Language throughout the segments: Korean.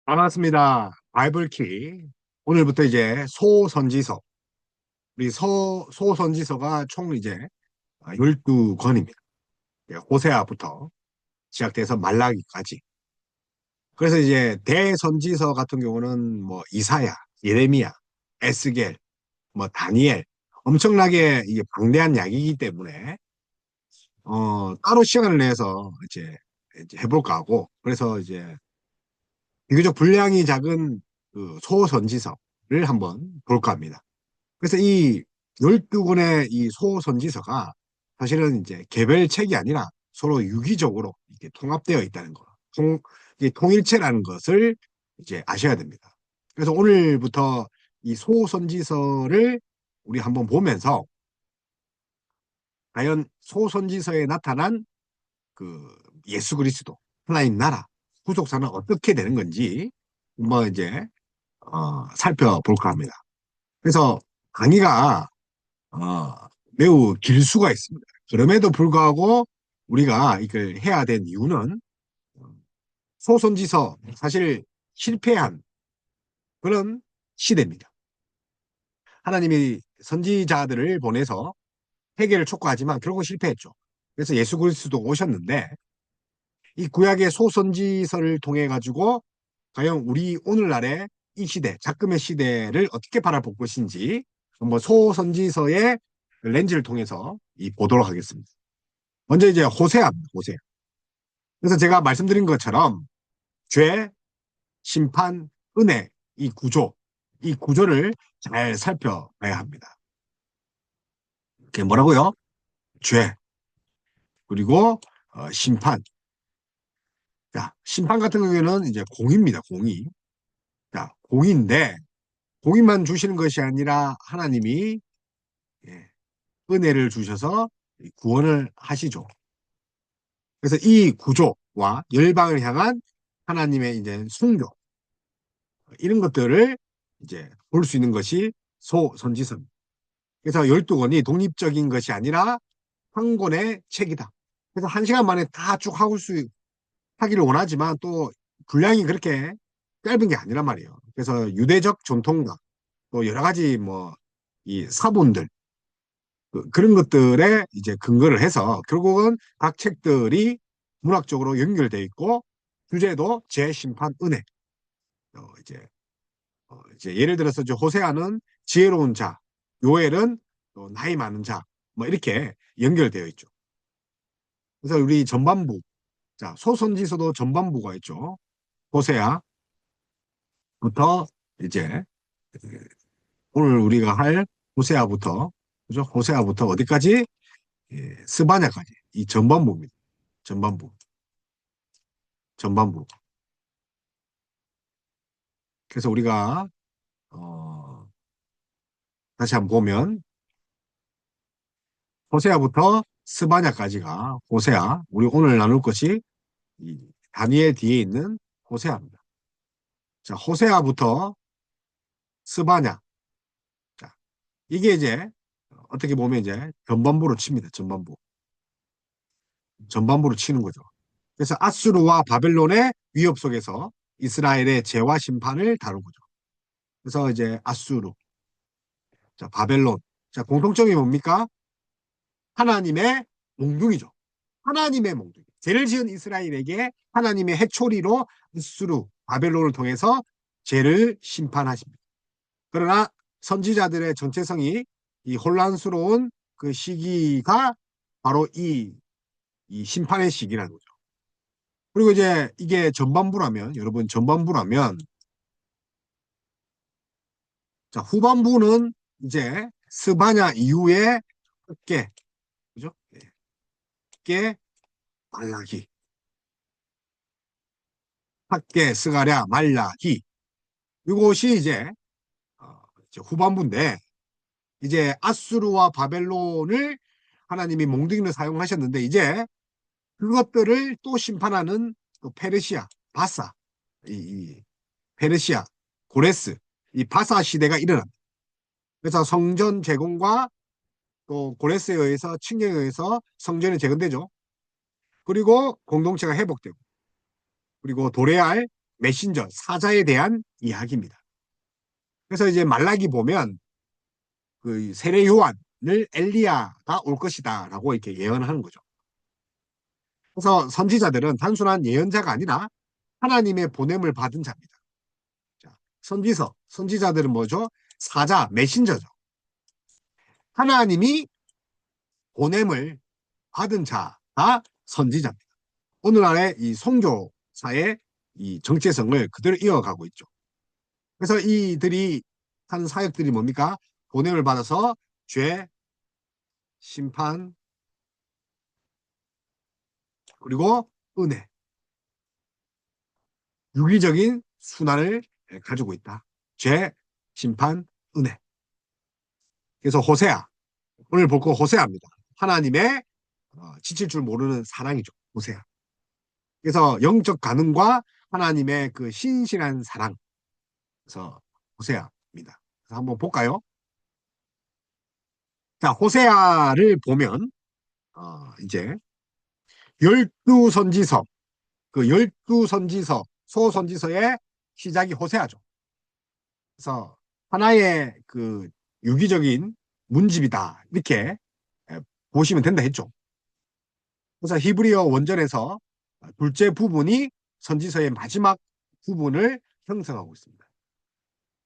반갑습니다. 바이블키. 오늘부터 이제 소선지서, 우리 소선지서가 총 이제 12권입니다. 호세아부터 시작돼서 말라기까지. 그래서 이제 대선지서 같은 경우는 뭐 이사야, 예레미야, 에스겔, 뭐 다니엘, 엄청나게 이게 방대한 약이기 때문에 따로 시간을 내서 이제 해볼까 하고, 그래서 이제 비교적 분량이 작은 그 소선지서를 한번 볼까 합니다. 그래서 이 12권의 이 소선지서가 사실은 이제 개별책이 아니라 서로 유기적으로 이렇게 통합되어 있다는 거. 이게 통일체라는 것을 이제 아셔야 됩니다. 그래서 오늘부터 이 소선지서를 우리 한번 보면서 과연 소선지서에 나타난 그 예수 그리스도, 하나님 나라, 구속사는 어떻게 되는 건지 뭐 이제 살펴볼까 합니다. 그래서 강의가 어, 매우 길 수가 있습니다. 그럼에도 불구하고 우리가 이걸 해야 된 이유는 소선지서 사실 실패한 그런 시대입니다. 하나님이 선지자들을 보내서 회개를 촉구하지만 결국 실패했죠. 그래서 예수 그리스도 오셨는데 이 구약의 소선지서를 통해 가지고 과연 우리 오늘날의 이 시대, 작금의 시대를 어떻게 바라볼 것인지 한번 소선지서의 렌즈를 통해서 보도록 하겠습니다. 먼저 이제 호세아입니다. 호세아. 그래서 제가 말씀드린 것처럼 죄, 심판, 은혜 이 구조를 잘 살펴봐야 합니다. 그게 뭐라고요? 죄, 그리고 심판. 자, 심판 같은 경우에는 이제 공의입니다. 공의. 자, 공의인데 공의만 주시는 것이 아니라 하나님이 예, 은혜를 주셔서 구원을 하시죠. 그래서 이 구조와 열방을 향한 하나님의 이제 순교 이런 것들을 이제 볼 수 있는 것이 소선지서입니다. 그래서 12권이 독립적인 것이 아니라 한 권의 책이다. 그래서 한 시간 만에 다 쭉 하기를 원하지만 또 분량이 그렇게 짧은 게 아니란 말이에요. 그래서 유대적 전통과 또 여러 가지 뭐 이 사본들 그런 것들에 이제 근거를 해서 결국은 각 책들이 문학적으로 연결돼 있고 주제도 재심판 은혜. 이제 이제 예를 들어서 이제 호세아는 지혜로운 자, 요엘은 또 나이 많은 자, 뭐 이렇게 연결되어 있죠. 그래서 우리 전반부, 자 소선지서도 전반부가 있죠. 호세아부터 이제 오늘 우리가 할 호세아부터 그죠? 호세아부터 어디까지? 스바냐까지 이 전반부입니다. 전반부, 전반부. 그래서 우리가 어, 다시 한번 보면 호세아부터 스바냐까지가 호세아. 우리 오늘 나눌 것이 이 다니엘 뒤에 있는 호세아입니다. 자, 호세아부터 스바냐. 자, 이게 이제 어떻게 보면 이제 전반부로 칩니다. 전반부. 전반부로 치는 거죠. 그래서 아수르와 바벨론의 위협 속에서 이스라엘의 죄와 심판을 다룬 거죠. 그래서 이제 아수르, 자, 바벨론. 자, 공통점이 뭡니까? 하나님의 몽둥이죠. 하나님의 몽둥이. 죄를 지은 이스라엘에게 하나님의 해초리로 아수르, 바벨론을 통해서 죄를 심판하십니다. 그러나 선지자들의 정체성이 이 혼란스러운 그 시기가 바로 이 심판의 시기라는 거죠. 그리고 이제 이게 전반부라면, 여러분 전반부라면, 자, 후반부는 이제 스바냐 이후에 학계, 그죠? 예, 학계, 말라기, 학계, 스가랴, 말라기. 이것이 이제 후반부인데, 이제 아수르와 바벨론을 하나님이 몽둥이를 사용하셨는데, 이제 그것들을 또 심판하는 또 페르시아, 바사, 이 페르시아, 고레스, 이 바사 시대가 일어납니다. 그래서 성전 재건과 또 고레스에 의해서 칙령에 의해서 성전이 재건되죠. 그리고 공동체가 회복되고 그리고 도레알 메신저, 사자에 대한 이야기입니다. 그래서 이제 말라기 보면 그 세례 요한을 엘리야가 올 것이다라고 이렇게 예언하는 거죠. 그래서 선지자들은 단순한 예언자가 아니라 하나님의 보냄을 받은 자입니다. 자, 선지자들은 뭐죠? 사자, 메신저죠. 하나님이 보냄을 받은 자가 선지자입니다. 오늘날의 이 선교사의 이 정체성을 그대로 이어가고 있죠. 그래서 이들이 한 사역들이 뭡니까? 보냄을 받아서 죄, 심판, 그리고 은혜, 유기적인 순환을 가지고 있다. 죄, 심판, 은혜. 그래서 호세아, 오늘 볼 거 호세아입니다. 하나님의 지칠 줄 모르는 사랑이죠. 호세아. 그래서 영적 가능과 하나님의 그 신실한 사랑. 그래서 호세아입니다. 그래서 한번 볼까요? 자, 호세아를 보면 이제 열두 선지서, 그 열두 선지서, 소선지서의 시작이 호세아죠. 그래서 하나의 그 유기적인 문집이다. 이렇게 보시면 된다 했죠. 그래서 히브리어 원전에서 둘째 부분이 선지서의 마지막 부분을 형성하고 있습니다.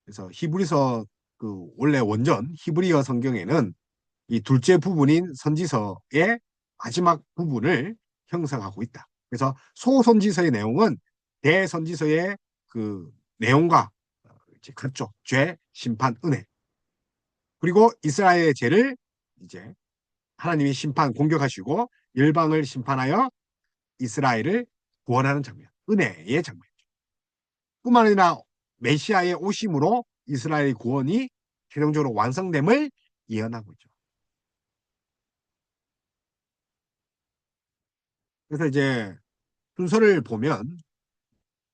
그래서 히브리서 그 원래 원전 히브리어 성경에는 이 둘째 부분인 선지서의 마지막 부분을 형성하고 있다. 그래서 소선지서의 내용은 대선지서의 그 내용과 같죠. 죄, 심판, 은혜. 그리고 이스라엘의 죄를 이제 하나님이 심판 공격하시고 열방을 심판하여 이스라엘을 구원하는 장면, 은혜의 장면. 뿐만 아니라 메시아의 오심으로 이스라엘 구원이 최종적으로 완성됨을 예언하고 있죠. 그래서 이제 순서를 보면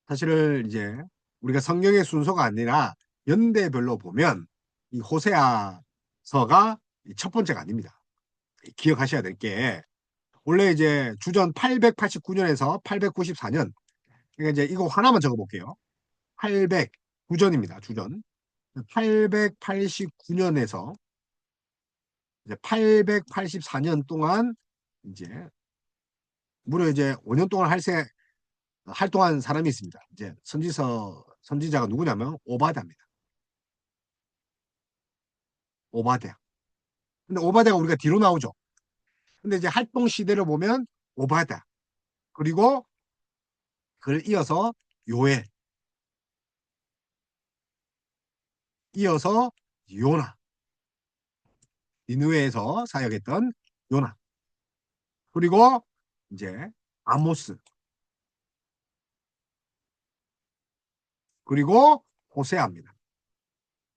사실은 이제 우리가 성경의 순서가 아니라 연대별로 보면 이 호세아서가 첫 번째가 아닙니다. 기억하셔야 될 게 원래 이제 주전 889년에서 894년, 그러니까 이제 이거 하나만 적어볼게요. 800 구전입니다. 주전 889년에서 이제 884년 동안 이제 무려 이제 5년 동안 활동한 사람이 있습니다. 이제 선지자가 누구냐면 오바댜입니다. 오바댜. 근데 오바댜가 우리가 뒤로 나오죠. 근데 이제 활동 시대를 보면 오바댜, 그리고 그를 이어서 요엘, 이어서 요나, 니느웨에서 사역했던 요나, 그리고 이제 아모스, 그리고 호세아입니다.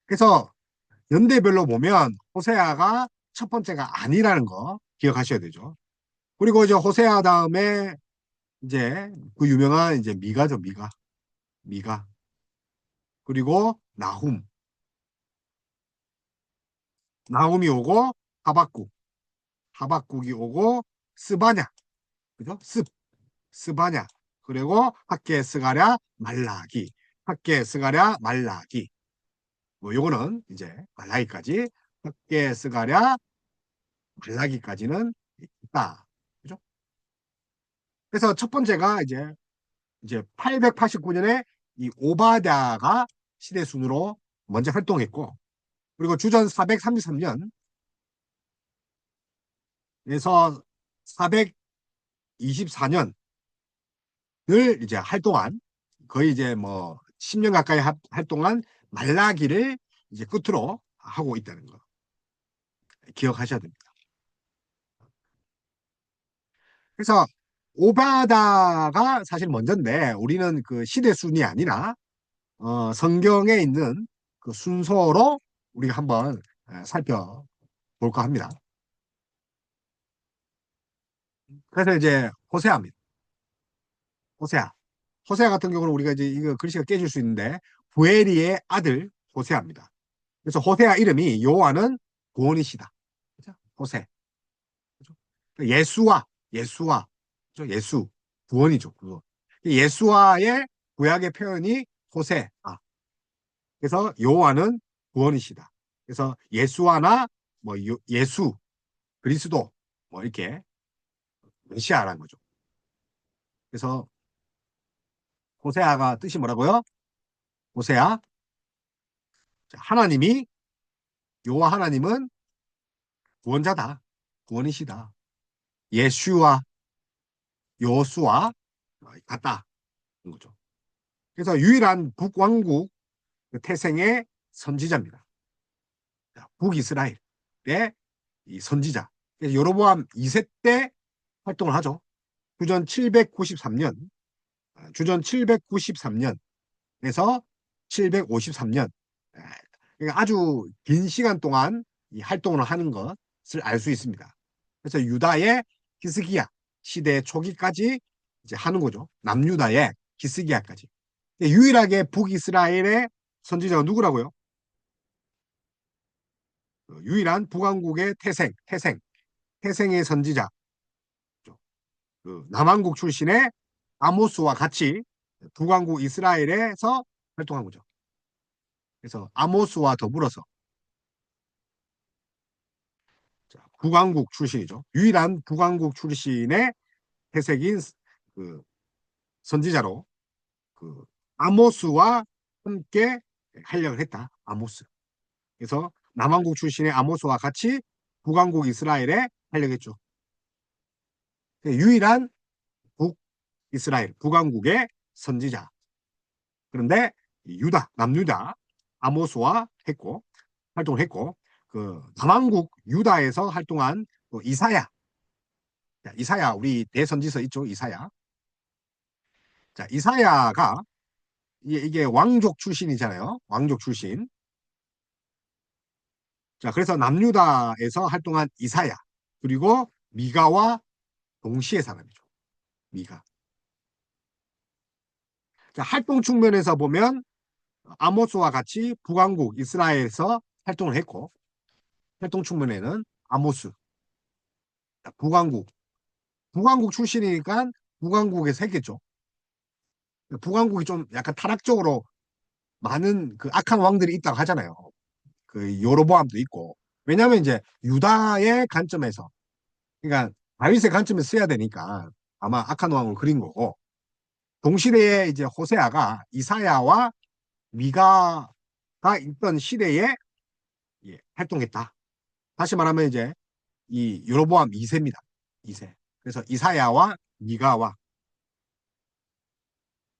그래서 연대별로 보면 호세아가 첫 번째가 아니라는 거 기억하셔야 되죠. 그리고 이제 호세아 다음에 이제 그 유명한 이제 미가죠, 미가. 미가. 그리고 나훔이 오고 하박국. 하박국이 오고 스바냐. 그죠? 스바냐. 그리고 학계 스가랴 말라기. 학계 스가랴 말라기. 뭐 요거는 이제 말라기까지, 학계 스가랴 말라기까지는 있다. 그죠? 그래서 첫 번째가 이제 889년에 이 오바댜가 시대 순으로 먼저 활동했고, 그리고 주전 433년에서 424년을 이제 활동한, 거의 이제 뭐 10년 가까이 활동한 말라기를 이제 끝으로 하고 있다는 거 기억하셔야 됩니다. 그래서 오바다가 사실 먼저인데 우리는 그 시대 순이 아니라 성경에 있는 그 순서로 우리가 한번 살펴볼까 합니다. 그래서 이제 호세아입니다. 호세아. 호세아 같은 경우는 우리가 이제 이거 글씨가 깨질 수 있는데 부에리의 아들 호세아입니다. 그래서 호세아 이름이 여호와는 구원이시다. 그죠? 호세. 그죠? 예수와 그죠? 예수 구원이죠. 그거. 예수와의 구약의 표현이 호세. 그래서 여호와는 구원이시다. 그래서 예수와나 뭐 예수, 그리스도 뭐 이렇게 메시아라는 거죠. 그래서 호세아가 뜻이 뭐라고요? 호세아. 하나님이 여호와 하나님은 구원자다. 구원이시다. 예수와 여호수와 같다. 거죠. 그래서 유일한 북왕국 태생의 선지자입니다. 북이스라엘의 이 선지자. 여로보암 2세 때 활동을 하죠. 주전 793년, 주전 793년에서 753년. 그러니까 아주 긴 시간 동안 이 활동을 하는 것을 알 수 있습니다. 그래서 유다의 히스기야 시대 초기까지 이제 하는 거죠. 남유다의 히스기야까지. 유일하게 북이스라엘의 선지자가 누구라고요? 유일한 북왕국의 태생의 선지자. 남왕국 출신의 아모스와 같이 북왕국 이스라엘에서 활동한 거죠. 그래서 아모스와 더불어서 북왕국 출신이죠. 유일한 북왕국 출신의 태색인 그 선지자로 그 아모스와 함께 활약을 했다. 아모스. 그래서 남왕국 출신의 아모스와 같이 북왕국 이스라엘에 활약했죠. 유일한 북이스라엘, 북왕국의 선지자. 그런데 유다, 남유다, 아모스와 했고, 활동을 했고, 그 남왕국 유다에서 활동한 이사야. 자, 이사야, 우리 대선지서 있죠, 이사야. 자, 이사야가 이게 왕족 출신이잖아요. 왕족 출신. 자, 그래서 남유다에서 활동한 이사야. 그리고 미가와 동시의 사람이죠. 미가. 자, 활동 측면에서 보면 아모스와 같이 북왕국 이스라엘에서 활동을 했고, 활동 측면에는 아모스, 북왕국. 북왕국 출신이니까 북왕국에서 했겠죠. 북왕국이 좀 약간 타락적으로 많은 그 악한 왕들이 있다고 하잖아요. 그 여로보암도 있고. 왜냐하면 이제 유다의 관점에서, 그러니까 다윗의 관점에서 써야 되니까 아마 악한 왕을 그린 거고, 동시대에 이제 호세아가 이사야와 미가가 있던 시대에 활동했다. 다시 말하면 이제 이 여로보암 2세입니다. 2세. 그래서 이사야와 미가와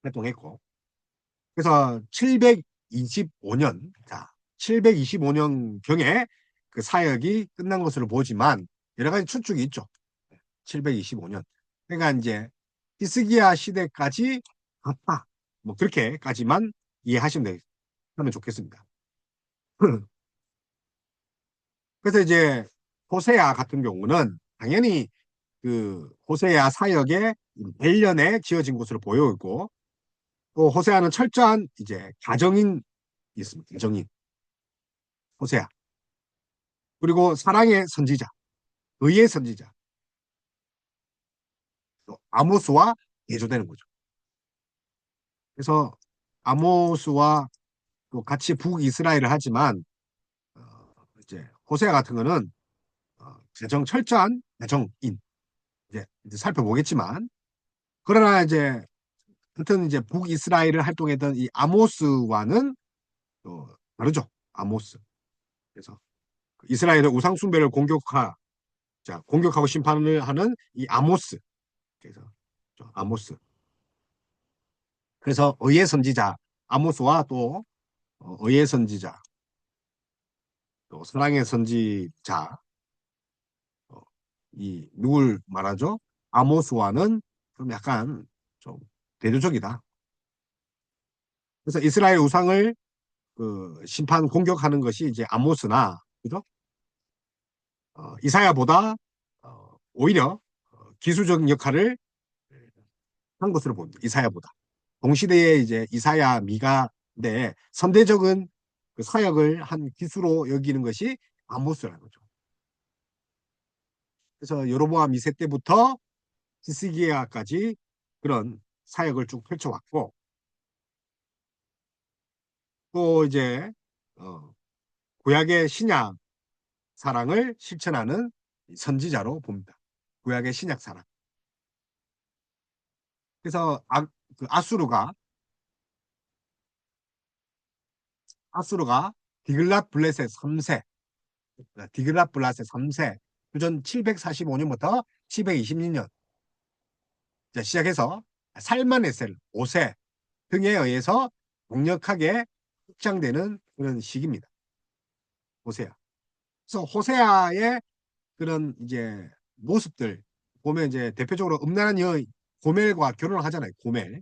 활동했고, 그래서 725년, 자, 725년경에 그 사역이 끝난 것으로 보지만 여러 가지 추측이 있죠. 725년. 그러니까 이제 히스기야 시대까지 갔다. 뭐 그렇게까지만 이해하시면 되면 좋겠습니다. 그래서 이제 호세아 같은 경우는 당연히 그 호세아 사역의 벨련에 지어진 것으로 보여 있고, 또 호세아는 철저한 이제 가정인 있습니다. 가정인 호세아. 그리고 사랑의 선지자, 의의 선지자, 또 아모스와 대조되는 거죠. 그래서 아모스와 또 같이 북이스라엘을 하지만 이제 호세아 같은 거는 가정 철저한 가정인 이제 살펴보겠지만, 그러나 이제 하여튼 이제 북이스라엘을 활동했던 이 아모스와는 또 다르죠. 아모스. 그래서 이스라엘의 우상 숭배를 공격하고 심판을 하는 이 아모스. 그래서 아모스. 그래서 의의 선지자 아모스와 또 의의 선지자, 또 사랑의 선지자, 이 누굴 말하죠? 아모스와는 좀 약간 좀 대조적이다. 그래서 이스라엘 우상을 그 심판 공격하는 것이 이제 아모스나, 그죠? 이사야보다 오히려 기술적인 역할을 한 것으로 봅니다. 이사야보다. 동시대에 이제 이사야, 미가인데 선대적인 그 사역을 한 기수로 여기는 것이 아모스라는 거죠. 그래서 여로보암 2세 때부터 히스기야까지 그런 사역을 쭉 펼쳐왔고, 또 이제 구약의 신약 사랑을 실천하는 선지자로 봅니다. 구약의 신약 사랑. 그래서 그 아수르가 디글랏 블레셋 3세, 디글랏 블레셋 3세, 주전 745년부터 722년 시작해서 살만에셀 5세 등에 의해서 강력하게 확장되는 그런 시기입니다. 호세아. 그래서 호세아의 그런 이제 모습들 보면 이제 대표적으로 음란한 여인 고멜과 결혼을 하잖아요. 고멜.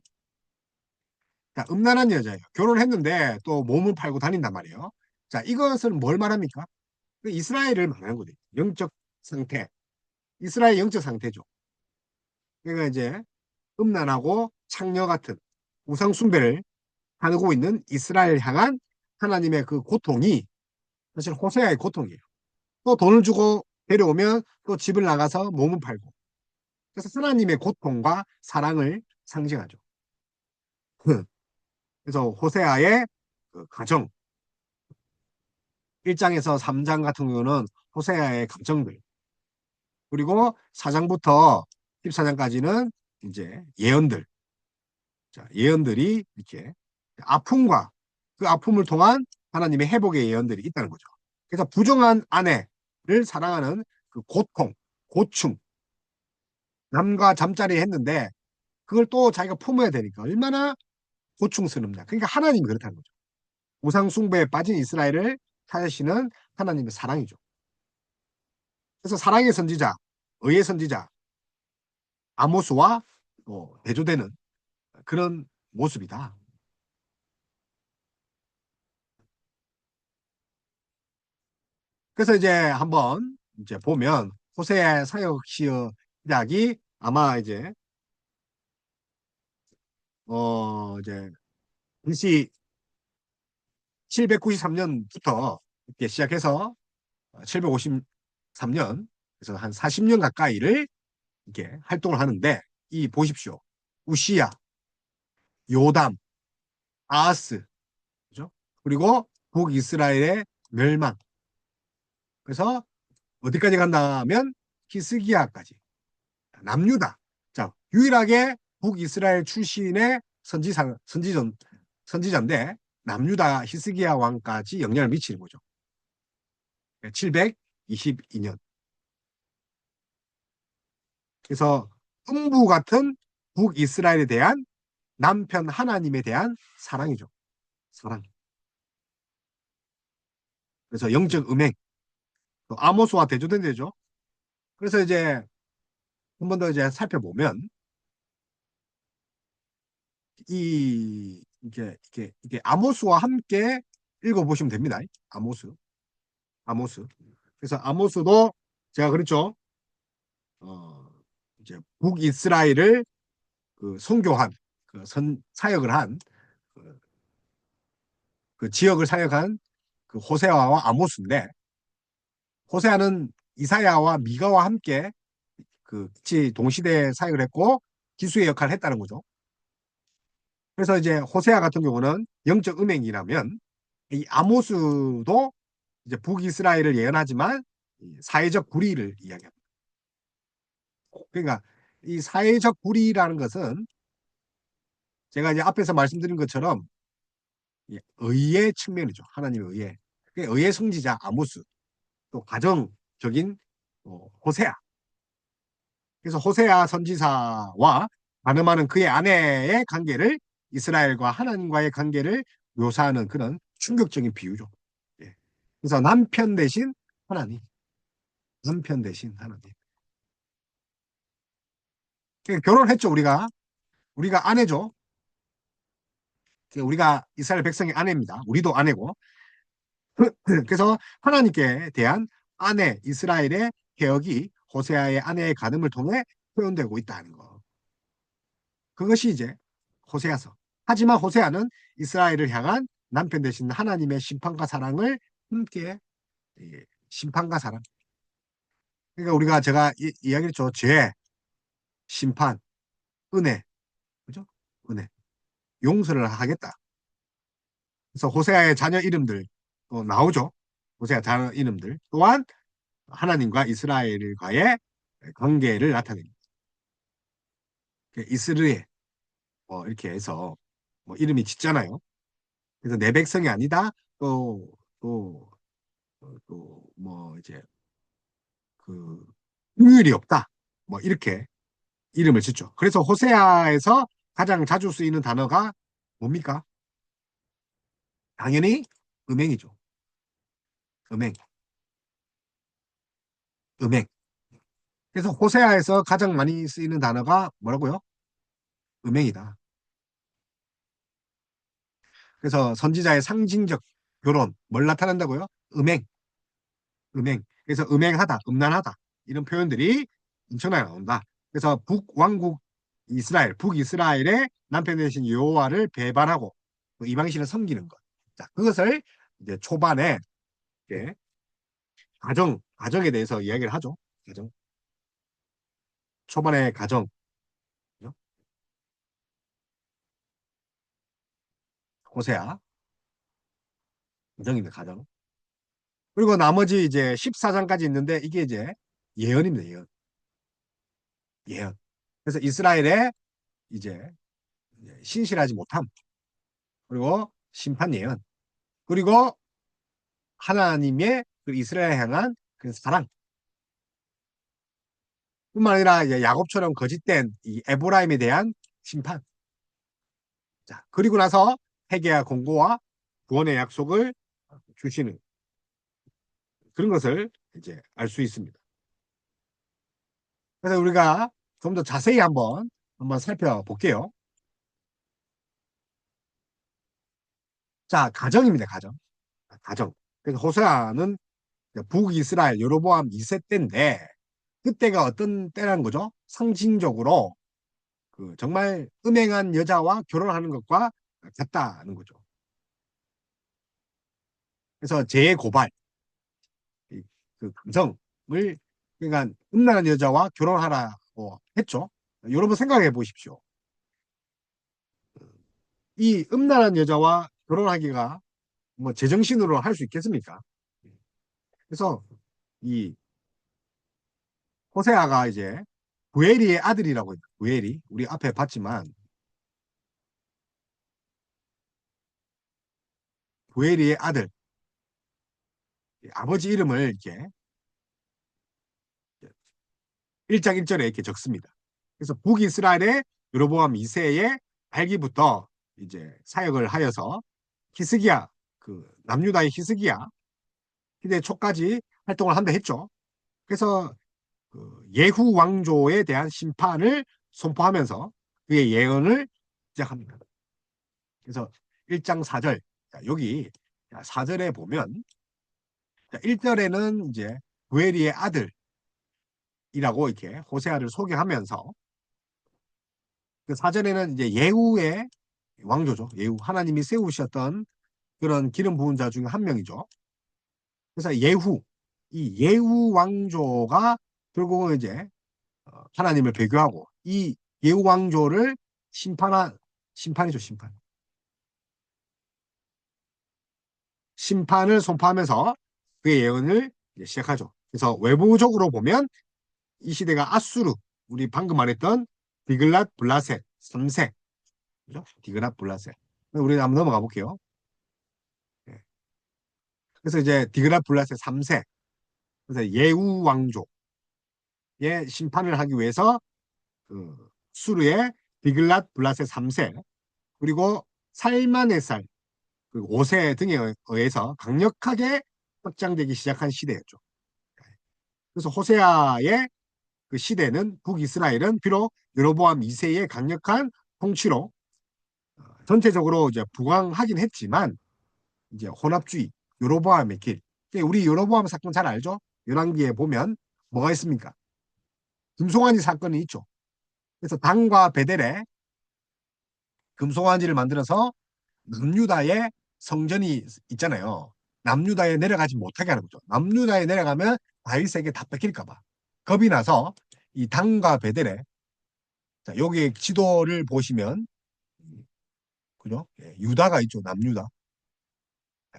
그러니까 음란한 여자예요. 결혼했는데 또 몸을 팔고 다닌단 말이에요. 자, 이것은 뭘 말합니까? 그 이스라엘을 말하는 거죠. 영적 상태. 이스라엘 영적 상태죠. 그러니까 이제 음란하고 창녀 같은 우상 숭배를 하고 있는 이스라엘 향한 하나님의 그 고통이 사실 호세아의 고통이에요. 또 돈을 주고 데려오면 또 집을 나가서 몸을 팔고. 그래서 하나님의 고통과 사랑을 상징하죠. 그래서 호세아의 그 가정, 1장에서 3장 같은 경우는 호세아의 가정들, 그리고 4장부터 14장까지는 이제 예언들, 자, 예언들이 이렇게 아픔과 그 아픔을 통한 하나님의 회복의 예언들이 있다는 거죠. 그래서 부정한 아내를 사랑하는 그 고통, 고충, 남과 잠자리 했는데 그걸 또 자기가 품어야 되니까 얼마나 고충스럽냐. 그러니까 하나님이 그렇다는 거죠. 우상 숭배에 빠진 이스라엘을 찾으시는 하나님의 사랑이죠. 그래서 사랑의 선지자, 의의 선지자 아모스와 대조되는 그런 모습이다. 그래서 이제 한번 이제 보면 호세의 사역 시작이 아마 이제 이제 BC 793년부터 이렇게 시작해서 753년 그래서 한 40년 가까이를 이렇게 활동을 하는데 이 보십시오. 우시야, 요담, 아하스, 그죠? 그리고 북이스라엘의 멸망. 그래서 어디까지 간다면 히스기야까지 남유다. 자, 유일하게 북이스라엘 출신의 선지자인데 남유다 히스기야 왕까지 영향을 미치는 거죠. 722년. 그래서 음부 같은 북이스라엘에 대한 남편 하나님에 대한 사랑이죠. 사랑. 그래서 영적 음행. 또 아모스와 대조된 되죠. 그래서 이제 한 번 더 이제 살펴보면 이게 아모스와 함께 읽어보시면 됩니다. 아모스. 아모스. 그래서 아모스도 제가 그랬죠. 어, 이제 북이스라엘을 그 선교한 사역을 한 그 지역을 사역한 그 호세아와 아모스인데 호세아는 이사야와 미가와 함께 그 같이 동시대에 사역을 했고 기수의 역할을 했다는 거죠. 그래서 이제 호세아 같은 경우는 영적 음행이라면 이 아모스도 이제 북이스라엘을 예언하지만 사회적 불의를 이야기합니다. 그러니까 이 사회적 불의라는 것은 제가 이제 앞에서 말씀드린 것처럼 의의 측면이죠. 하나님의 의의. 의의 성지자 아모스, 또 가정적인 호세아. 그래서 호세아 선지사와 가늠하는 그의 아내의 관계를 이스라엘과 하나님과의 관계를 묘사하는 그런 충격적인 비유죠. 예. 그래서 남편 대신 하나님, 남편 대신 하나님. 그러니까 결혼했죠 우리가 아내죠. 그러니까 우리가 이스라엘 백성의 아내입니다. 우리도 아내고. 그래서 하나님께 대한 아내 이스라엘의 개혁이 호세아의 아내의 가늠을 통해 표현되고 있다는 거. 그것이 이제 호세아서. 하지만 호세아는 이스라엘을 향한 남편 되신 하나님의 심판과 사랑을 함께 심판과 사랑. 그러니까 우리가 제가 이야기했죠. 죄, 심판, 은혜, 그죠? 은혜, 용서를 하겠다. 그래서 호세아의 자녀 이름들 또 나오죠. 호세아 자녀 이름들 또한 하나님과 이스라엘과의 관계를 나타냅니다. 이스르엘 이렇게 해서 뭐 이름이 짙잖아요. 그래서 내 백성이 아니다. 또 또 또 뭐 이제 그 긍휼이 없다. 뭐 이렇게 이름을 짓죠. 그래서 호세아에서 가장 자주 쓰이는 단어가 뭡니까? 당연히 음행이죠. 음행, 음행. 그래서 호세아에서 가장 많이 쓰이는 단어가 뭐라고요? 음행이다. 그래서 선지자의 상징적 결혼, 뭘 나타낸다고요? 음행, 음행. 그래서 음행하다, 음란하다. 이런 표현들이 엄청나게 나온다. 그래서 북왕국 이스라엘, 북이스라엘의 남편 되신 여호와를 배반하고 또 이방신을 섬기는 것. 자, 그것을 이제 초반에 이제 가정에 대해서 이야기를 하죠. 가정. 초반에 가정, 그죠? 호세아, 가정입니다, 가정. 그리고 나머지 이제 14장까지 있는데 이게 이제 예언입니다, 예언. 예언. 그래서 이스라엘의 이제 신실하지 못함, 그리고 심판 예언, 그리고 하나님의 그 이스라엘 향한 그 사랑, 뿐만 아니라 이제 야곱처럼 거짓된 이 에브라임에 대한 심판. 자, 그리고 나서 회개와 공고와 구원의 약속을 주시는 그런 것을 이제 알 수 있습니다. 그래서 우리가 좀 더 자세히 한번 살펴볼게요. 자, 가정입니다, 가정. 가정. 그래서 호세아는 북이스라엘 여로보암 2세 때인데 그때가 어떤 때라는 거죠? 상징적으로 그 정말 음행한 여자와 결혼하는 것과 같다는 거죠. 그래서 재고발, 그 감성을 그러니까 음란한 여자와 결혼하라고 했죠. 여러분 생각해 보십시오. 이 음란한 여자와 결혼하기가 뭐 제정신으로 할 수 있겠습니까? 그래서 이 호세아가 이제 부엘이의 아들이라고 해요. 부엘이 우리 앞에 봤지만 부엘이의 아들 아버지 이름을 이렇게 1장 1절에 이렇게 적습니다. 그래서 북이스라엘의 여로보암 2세의 발기부터 이제 사역을 하여서 히스기야 그 남유다의 히스기야 시대 초까지 활동을 한다 했죠. 그래서 그 예후 왕조에 대한 심판을 선포하면서 그의 예언을 시작합니다. 그래서 1장 4절 여기 4절에 보면 1절에는 이제 부엘리의 아들이라고 이렇게 호세아를 소개하면서 그 4절에는 이제 예후의 왕조죠. 예후 하나님이 세우셨던 그런 기름 부은 자 중에 한 명이죠. 그래서 이 예후 왕조가 결국은 이제 하나님을 배교하고 이 예후 왕조를 심판이죠, 심판. 심판을 선포하면서 그의 예언을 이제 시작하죠. 그래서 외부적으로 보면 이 시대가 아수르, 우리 방금 말했던 디글랏 블라셋 3세, 그죠? 디글랏 블라셋. 우리 한번 넘어가 볼게요. 예. 그래서 이제 디글랏 블라셋 3세, 그래서 예후 왕조의 심판을 하기 위해서 그 수르의 디글랏 블라셋 3세, 그리고 살마네살 그 5세 등에 의해서 강력하게 확장되기 시작한 시대였죠. 그래서 호세아의 그 시대는 북이스라엘은 비록 여로보암 2세의 강력한 통치로 전체적으로 이제 부강하긴 했지만 이제 혼합주의 여로보암의 길. 우리 여로보암 사건 잘 알죠? 열왕기에 보면 뭐가 있습니까? 금송아지 사건이 있죠. 그래서 단과 베델에 금송아지를 만들어서 남유다의 성전이 있잖아요. 남유다에 내려가지 못하게 하는 거죠. 남유다에 내려가면 다윗에게 다 뺏길까 봐. 겁이 나서 이 단과 베델에 자, 여기 지도를 보시면 그죠? 예, 유다가 있죠. 남유다.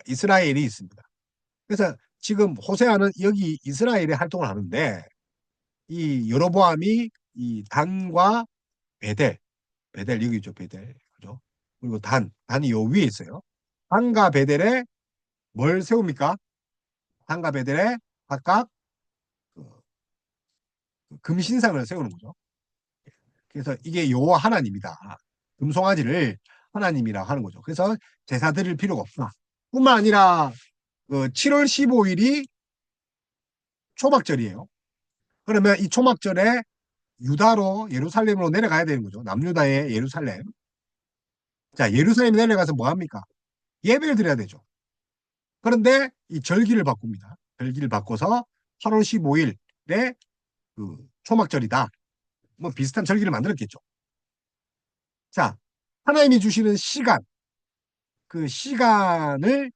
이스라엘이 있습니다. 그래서 지금 호세아는 여기 이스라엘에 활동을 하는데 이 여로보암이 이 단과 베델, 베델 여기 있죠, 베델. 그죠? 그리고 단이 요 위에 있어요. 단과 베델에 뭘 세웁니까? 단과 베델에 각각 그 금신상을 세우는 거죠. 그래서 이게 여호와 하나님이다. 금송아지를 하나님이라 하는 거죠. 그래서 제사 드릴 필요가 없다. 뿐만 아니라 7월 15일이 초막절이에요. 그러면 이 초막절에 유다로 예루살렘으로 내려가야 되는 거죠. 남유다의 예루살렘. 자, 예루살렘에 내려가서 뭐 합니까? 예배를 드려야 되죠. 그런데 이 절기를 바꿉니다. 절기를 바꿔서 8월 15일에 그 초막절이다. 뭐 비슷한 절기를 만들었겠죠. 자, 하나님이 주시는 시간, 그 시간을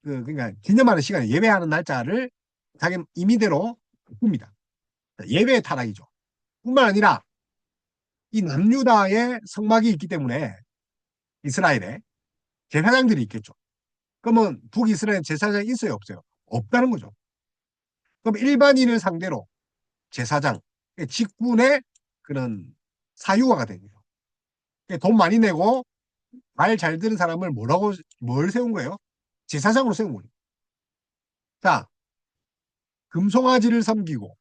그러니까 기념하는 시간, 예배하는 날짜를 자기 임의대로 바꿉니다. 예배의 타락이죠. 뿐만 아니라 이 남유다의 성막이 있기 때문에 이스라엘에 제사장들이 있겠죠. 그러면 북이스라엘 제사장이 있어요, 없어요? 없다는 거죠. 그럼 일반인을 상대로 제사장, 직분의 그런 사유화가 되는 거죠. 돈 많이 내고 말 잘 듣는 사람을 뭘 세운 거예요? 제사장으로 세운 거예요. 자, 금송아지를 섬기고,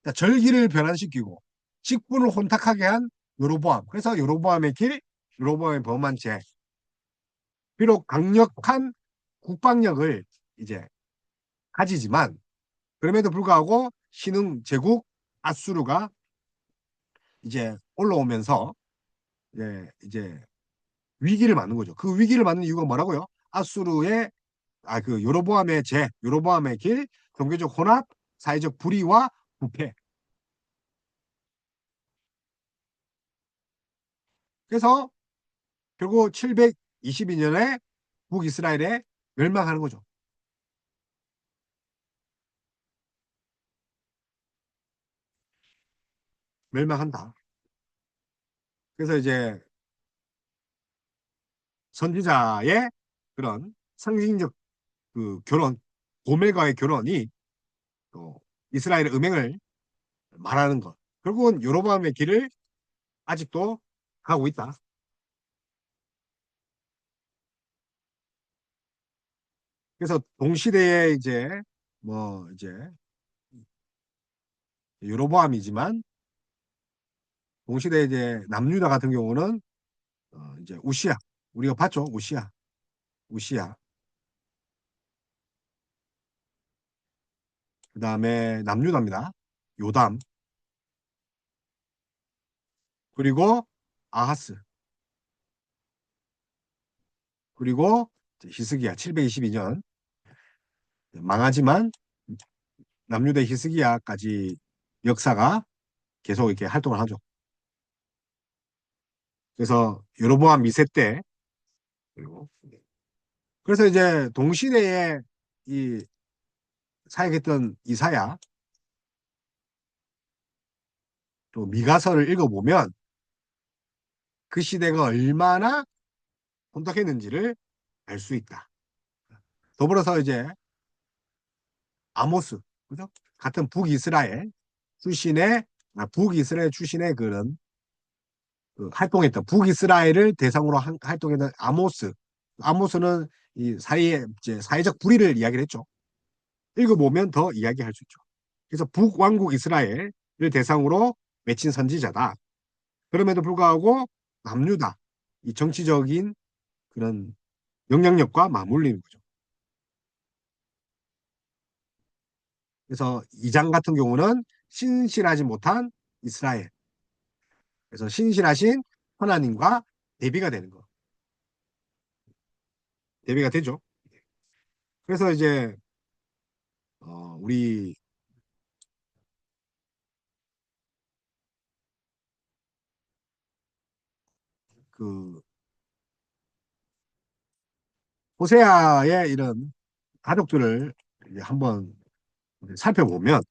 자, 절기를 변환시키고, 직분을 혼탁하게 한 여로보암. 그래서 여로보암의 길, 여로보암의 범한 죄. 비록 강력한 국방력을 이제 가지지만, 그럼에도 불구하고 신흥 제국 아수르가 이제 올라오면서 이제 위기를 맞는 거죠. 그 위기를 맞는 이유가 뭐라고요? 아수르의 그 여로보암의 여로보암의 길, 종교적 혼합, 사회적 불의와 부패. 그래서 결국 722년에 북이스라엘에 멸망하는 거죠. 멸망한다. 그래서 이제 선지자의 그런 상징적 그 결혼, 고멜과의 결혼이 또 이스라엘의 음행을 말하는 것. 결국은 여로보암의 길을 아직도 가고 있다. 그래서 동시대에 이제 뭐 이제 여로보암이지만 동시대에 이제 남유다 같은 경우는 이제 우시야. 우리가 봤죠? 우시야. 우시야. 그다음에 남유다입니다. 요담. 그리고 아하스. 그리고 히스기야 722년 망하지만 남유대 히스기야까지 역사가 계속 이렇게 활동을 하죠. 그래서 여로보암 2세 때 그리고 그래서 이제 동시대에 이 사역했던 이사야 또 미가서를 읽어보면 그 시대가 얼마나 혼탁했는지를 알 수 있다. 더불어서 이제 아모스, 그죠? 같은 출신의 북이스라엘 출신의 그런 활동했던 북이스라엘을 대상으로 활동했던 아모스는 이 이제 사회적 불의를 이야기를 했죠. 읽어보면 더 이야기할 수 있죠. 그래서 북왕국 이스라엘을 대상으로 맺힌 선지자다. 그럼에도 불구하고 남유다 이 정치적인 그런 영향력과 맞물리는 거죠. 그래서 이 장 같은 경우는 신실하지 못한 이스라엘. 그래서 신실하신 하나님과 대비가 되는 거. 대비가 되죠. 그래서 이제 우리 그 호세아의 이런 가족들을 이제 한번 살펴보면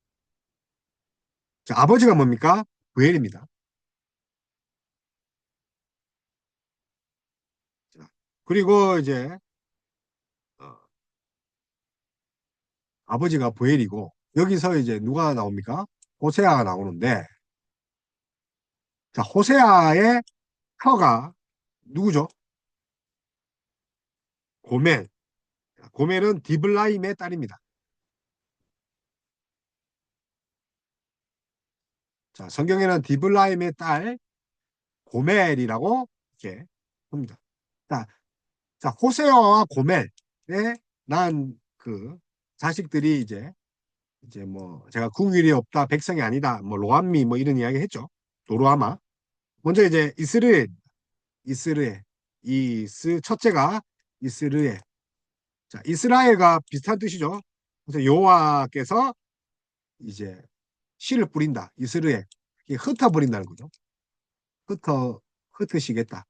자, 아버지가 뭡니까? 부엘입니다. 자, 그리고 이제 아버지가 부엘이고 여기서 이제 누가 나옵니까? 호세아가 나오는데 자, 호세아의 터가 누구죠? 고멜. 고멜은 디블라임의 딸입니다. 자, 성경에는 디블라임의 딸 고멜이라고 이렇게 봅니다. 자, 자, 호세아와 고멜에 난 그 자식들이 이제 뭐 제가 궁율이 없다, 백성이 아니다, 뭐 로암미 뭐 이런 이야기 했죠. 도로아마. 먼저 이제 이스르엘, 첫째가 이스르엘. 자, 이스라엘과 비슷한 뜻이죠. 그래서 여호와께서 이제 씨를 뿌린다. 이스르엘. 이게 흩어버린다는 거죠. 흩어, 흩으시겠다.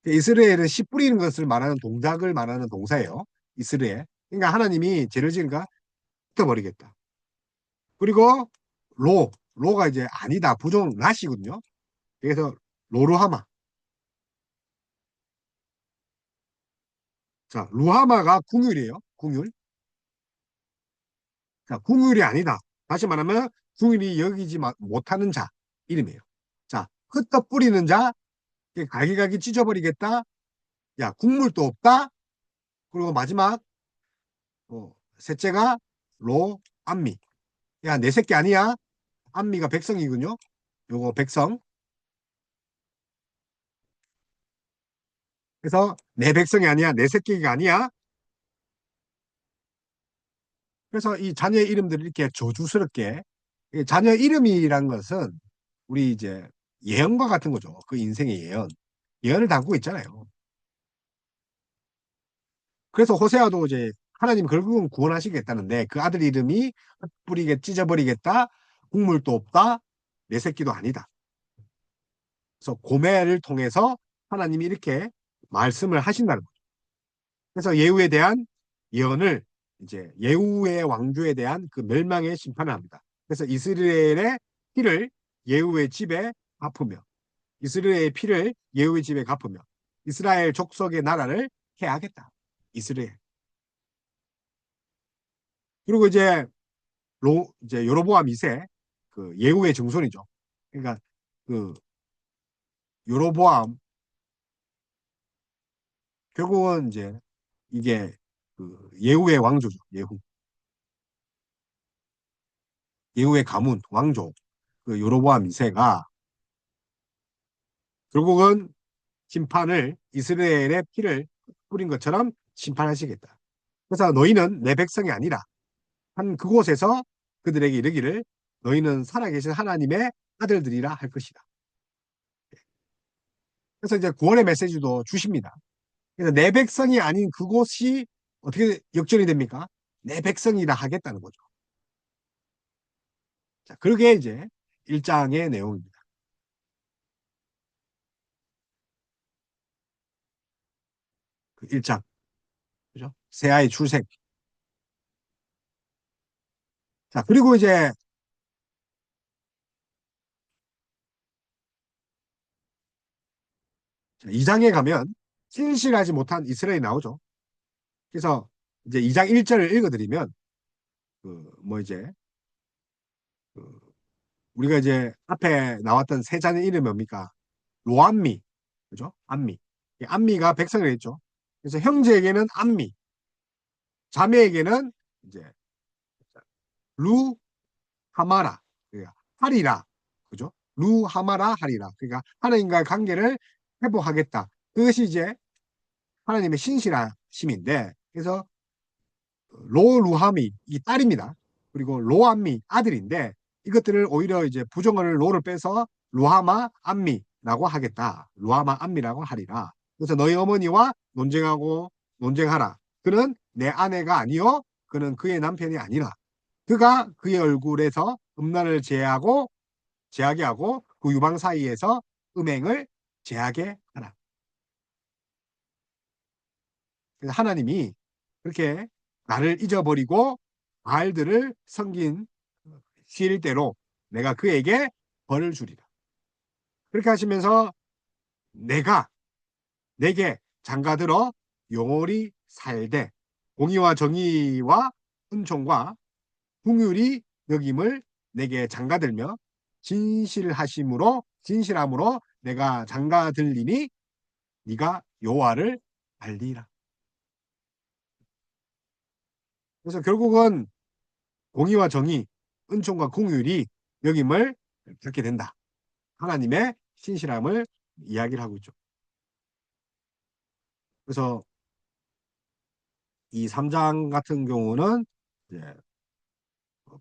이스라엘은 씨 뿌리는 것을 말하는 동작을 말하는 동사예요. 이스라엘. 그러니까 하나님이 죄를 지으니까 흩어버리겠다. 그리고 로가 이제 아니다. 부정 낫이거든요. 그래서 로루하마. 자, 루하마가 궁율이에요. 궁율. 자, 궁율이 아니다. 다시 말하면 궁율이 여기지 못하는 자 이름이에요. 자, 흩어 뿌리는 자, 갈기갈기 찢어버리겠다. 야, 국물도 없다. 그리고 마지막 셋째가 암미. 야, 내 새끼 아니야. 암미가 백성이군요. 요거 백성. 그래서 내 백성이 아니야. 내 새끼가 아니야. 그래서 이 자녀의 이름들을 이렇게 저주스럽게 자녀 이름이란 것은 우리 이제 예언과 같은 거죠. 그 인생의 예언. 예언을 담고 있잖아요. 그래서 호세아도 이제 하나님 결국은 구원하시겠다는데 그 아들 이름이 뿌리게 찢어버리겠다. 국물도 없다. 내 새끼도 아니다. 그래서 고멜을 통해서 하나님이 이렇게 말씀을 하신다는 거죠. 그래서 예후에 대한 예언을 이제 예후의 왕조에 대한 그 멸망의 심판을 합니다. 그래서 이스라엘의 피를 예후의 집에 갚으며 이스라엘의 피를 예후의 집에 갚으며 이스라엘 족속의 나라를 해하겠다. 이스라엘. 그리고 이제 여로보암 2세 그 예후의 증손이죠. 그러니까 그 여로보암 결국은 이제 이게 그 예후의 왕조죠. 예후의 가문 왕조 그 여로보암 2세가 결국은 심판을 이스라엘의 피를 뿌린 것처럼 심판하시겠다. 그래서 너희는 내 백성이 아니라 한 그곳에서 그들에게 이르기를 너희는 살아계신 하나님의 아들들이라 할 것이다. 그래서 이제 구원의 메시지도 주십니다. 그래서 내 백성이 아닌 그곳이 어떻게 역전이 됩니까? 내 백성이라 하겠다는 거죠. 자, 그게 이제 1장의 내용입니다. 그 1장. 그죠? 새아의 출생. 자, 그리고 이제 2장에 가면 신실하지 못한 이스라엘이 나오죠. 그래서 이제 2장 1절을 읽어드리면 뭐 이제 그 우리가 이제 앞에 나왔던 세 자녀 이름이 뭡니까? 로암미, 그죠? 암미. 이 암미가 백성을 했죠. 그래서 형제에게는 암미, 자매에게는 이제 루하마라, 그러니까 하리라, 그죠? 루하마라 하리라. 그러니까 하나님과의 관계를 회복하겠다. 그것이 이제 하나님의 신실하심인데, 그래서 로루하미 이 딸입니다. 그리고 로암미 아들인데 이것들을 오히려 이제 부정어를 로를 빼서 루하마 암미라고 하겠다. 루하마 암미라고 하리라. 그래서 너희 어머니와 논쟁하라. 그는 내 아내가 아니요 그는 그의 남편이 아니라 그가 그의 얼굴에서 음란을 제하게 하고 그 유방 사이에서 음행을 제하게 하라. 그래서 하나님이 그렇게 나를 잊어버리고 바알들을 섬긴 시일대로 내가 그에게 벌을 주리라. 그렇게 하시면서 내가 내게 장가들어 영원히 살되 공의와 정의와 은총과 긍휼이 여김을 내게 장가들며 진실함으로 내가 장가들리니 네가 여호와를 알리라. 그래서 결국은 공의와 정의, 은총과 긍휼이 여김을 갖게 된다. 하나님의 신실함을 이야기를 하고 있죠. 그래서 이 3장 같은 경우는 이제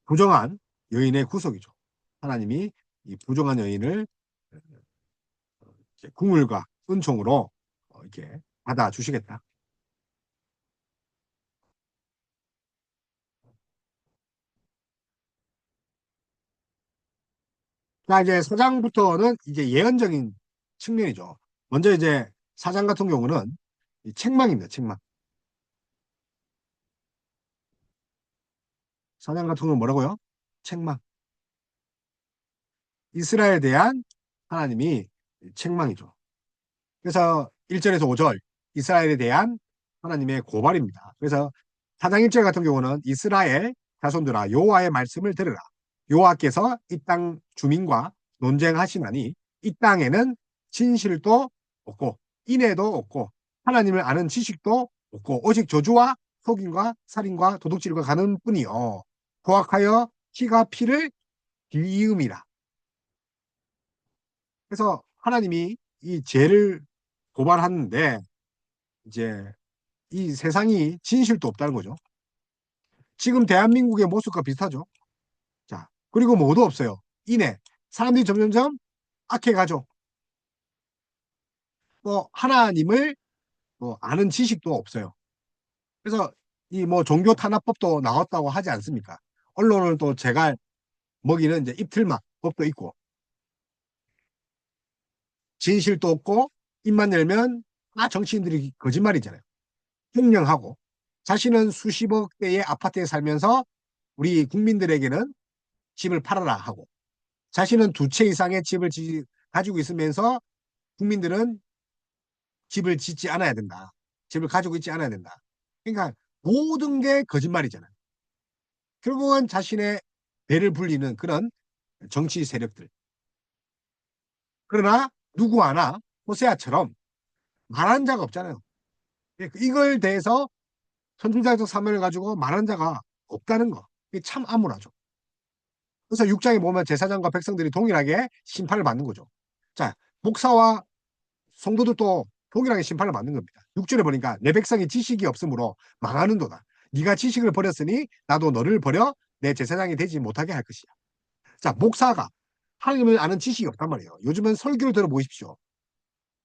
부정한 여인의 구속이죠. 하나님이 이 부정한 여인을 긍휼과 은총으로 이렇게 받아주시겠다. 자, 이제 4장부터는 이제 예언적인 측면이죠. 먼저 이제 4장 같은 경우는 이 책망입니다. 책망. 4장 같은 경우는 뭐라고요? 책망. 이스라엘에 대한 하나님이 책망이죠. 그래서 1절에서 5절 이스라엘에 대한 하나님의 고발입니다. 그래서 4장 1절 같은 경우는 이스라엘 자손들아 여호와의 말씀을 들으라. 여호와께서 이 땅 주민과 논쟁하시나니 이 땅에는 진실도 없고 인애도 없고 하나님을 아는 지식도 없고 오직 저주와 속임과 살인과 도둑질과 가는 뿐이요 포악하여 피가 피를 비이음이라. 그래서 하나님이 이 죄를 고발하는데 이제 이 세상이 진실도 없다는 거죠. 지금 대한민국의 모습과 비슷하죠. 자, 그리고 뭐도 없어요. 이내 사람들이 점점점 악해가죠. 또 하나님을 뭐 아는 지식도 없어요. 그래서 이 뭐 종교 탄압법도 나왔다고 하지 않습니까? 언론을 또 제갈 먹이는 이제 입틀막 법도 있고 진실도 없고 입만 열면 정치인들이 거짓말이잖아요. 횡령하고 자신은 수십억 대의 아파트에 살면서 우리 국민들에게는 집을 팔아라 하고 자신은 두 채 이상의 집을 가지고 있으면서 국민들은 집을 짓지 않아야 된다. 집을 가지고 있지 않아야 된다. 그러니까 모든 게 거짓말이잖아요. 결국은 자신의 배를 불리는 그런 정치 세력들. 그러나 누구 하나 호세아처럼 말한 자가 없잖아요. 이걸 대해서 선진자적 사면을 가지고 말한 자가 없다는 거. 이게 참 암울하죠. 그래서 6장에 보면 제사장과 백성들이 동일하게 심판을 받는 거죠. 자, 목사와 성도들도 동일하게 심판을 받는 겁니다. 6절에 보니까 내 백성이 지식이 없으므로 망하는도다. 네가 지식을 버렸으니 나도 너를 버려 내 제사장이 되지 못하게 할 것이야. 자, 목사가 하나님을 아는 지식이 없단 말이에요. 요즘은 설교를 들어보십시오.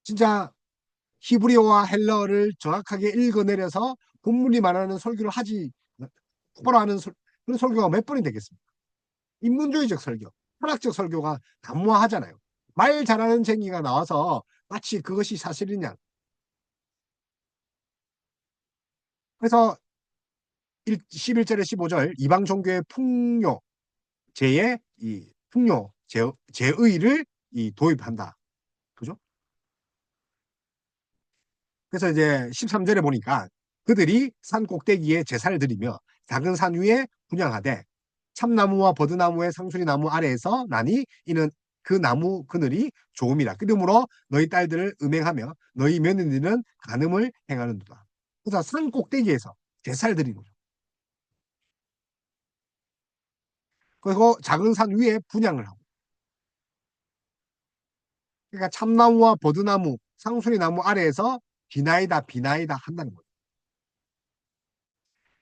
진짜 히브리어와 헬러어를 정확하게 읽어내려서 본문이 말하는 설교를 하지 똑바로 하는 그런 설교가 몇 번이 되겠습니까? 인문주의적 설교, 철학적 설교가 난무하잖아요. 말 잘하는 쟁이가 나와서 마치 그것이 사실이냐. 그래서 11절에 15절 이방 종교의 풍요, 제의 이 풍요, 제의를 도입한다. 그죠? 그래서 이제 13절에 보니까 그들이 산 꼭대기에 제사를 드리며 작은 산 위에 분향하되 참나무와 버드나무의 상수리 나무 아래에서 나니 이는 그 나무 그늘이 좋음이라. 그러므로 너희 딸들을 음행하며 너희 며느리는 간음을 행하는도다. 그래서 산 꼭대기에서 제사를 드리는 거죠. 그리고 작은 산 위에 분향을 하고. 그러니까 참나무와 버드나무, 상수리 나무 아래에서 비나이다 한다는 거죠.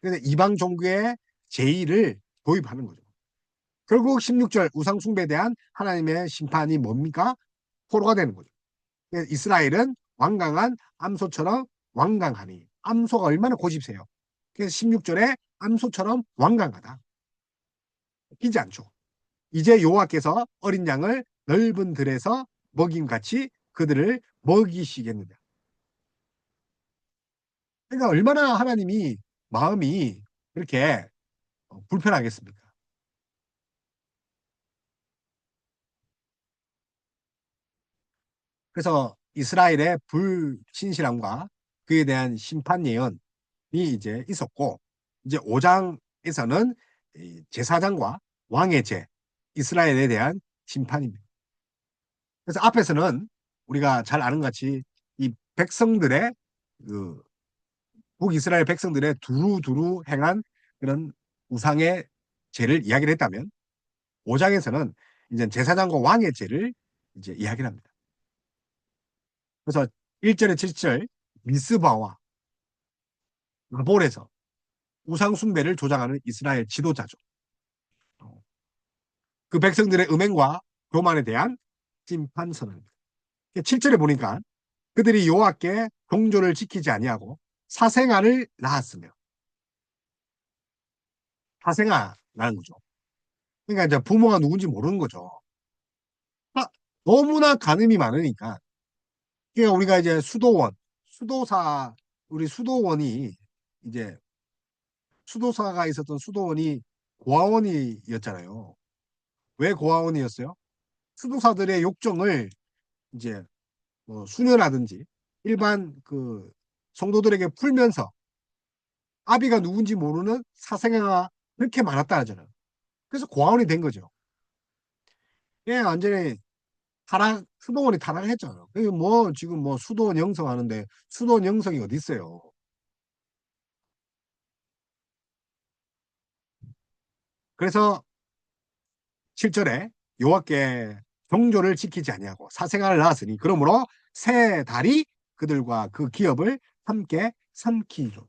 그래서 이방 종교의 제의를 도입하는 거죠. 결국 16절 우상숭배에 대한 하나님의 심판이 뭡니까? 포로가 되는 거죠. 이스라엘은 완강한 암소처럼 완강하니 암소가 얼마나 고집세요. 그래서 16절에 암소처럼 완강하다. 끼지 않죠. 이제 여호와께서 어린 양을 넓은 들에서 먹임같이 그들을 먹이시겠느냐. 그러니까 얼마나 하나님이 마음이 그렇게 불편하겠습니까? 그래서 이스라엘의 불신실함과 그에 대한 심판 예언이 이제 있었고 이제 5장 4장에서는 이 제사장과 왕의 죄, 이스라엘에 대한 심판입니다. 그래서 앞에서는 우리가 잘 아는 것 같이 이 백성들의 그 북이스라엘 백성들의 두루두루 행한 그런 우상의 죄를 이야기를 했다면 5장에서는 이제 제사장과 왕의 죄를 이제 이야기를 합니다. 그래서 1절에 7절 미스바와 마볼에서 우상 숭배를 조장하는 이스라엘 지도자죠. 그 백성들의 음행과 교만에 대한 심판 선언입니다. 7절에 보니까 그들이 여호와께 동조를 지키지 아니하고 사생아를 낳았으며, 사생아라는 거죠. 그러니까 이제 부모가 누군지 모르는 거죠. 아, 너무나 간음이 많으니까. 그러니까 우리가 이제 수도사, 우리 수도원이 이제 수도사가 있었던 수도원이 고아원이었잖아요. 왜 고아원이었어요? 수도사들의 욕정을 이제 뭐 수녀라든지 일반 그 성도들에게 풀면서 아비가 누군지 모르는 사생아가 그렇게 많았다 하잖아요. 그래서 고아원이 된 거죠. 예, 완전히 수도원이 타락했잖아요. 그게 뭐 지금 뭐 수도원 영성하는데 수도원 영성이 어디 있어요? 그래서 7절에 여호와께 정조를 지키지 아니하고 사생아를 낳았으니 그러므로 새 달이 그들과 그 기업을 함께 삼키죠.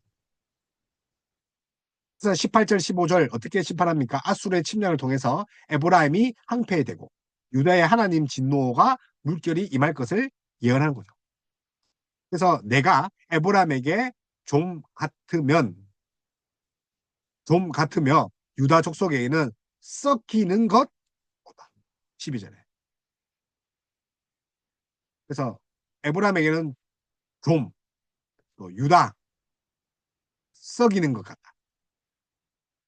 그래서 18절 15절 어떻게 심판합니까? 아수르의 침략을 통해서 에브라임이 항폐되고 유다의 하나님 진노가 물결이 임할 것을 예언하는 거죠. 그래서 내가 에브라임에게 좀 같으면 좀 같으며 유다 족속에게는 썩히는 것 12절에. 그래서 에브라임에게는 좀, 또 유다 썩이는 것 같다.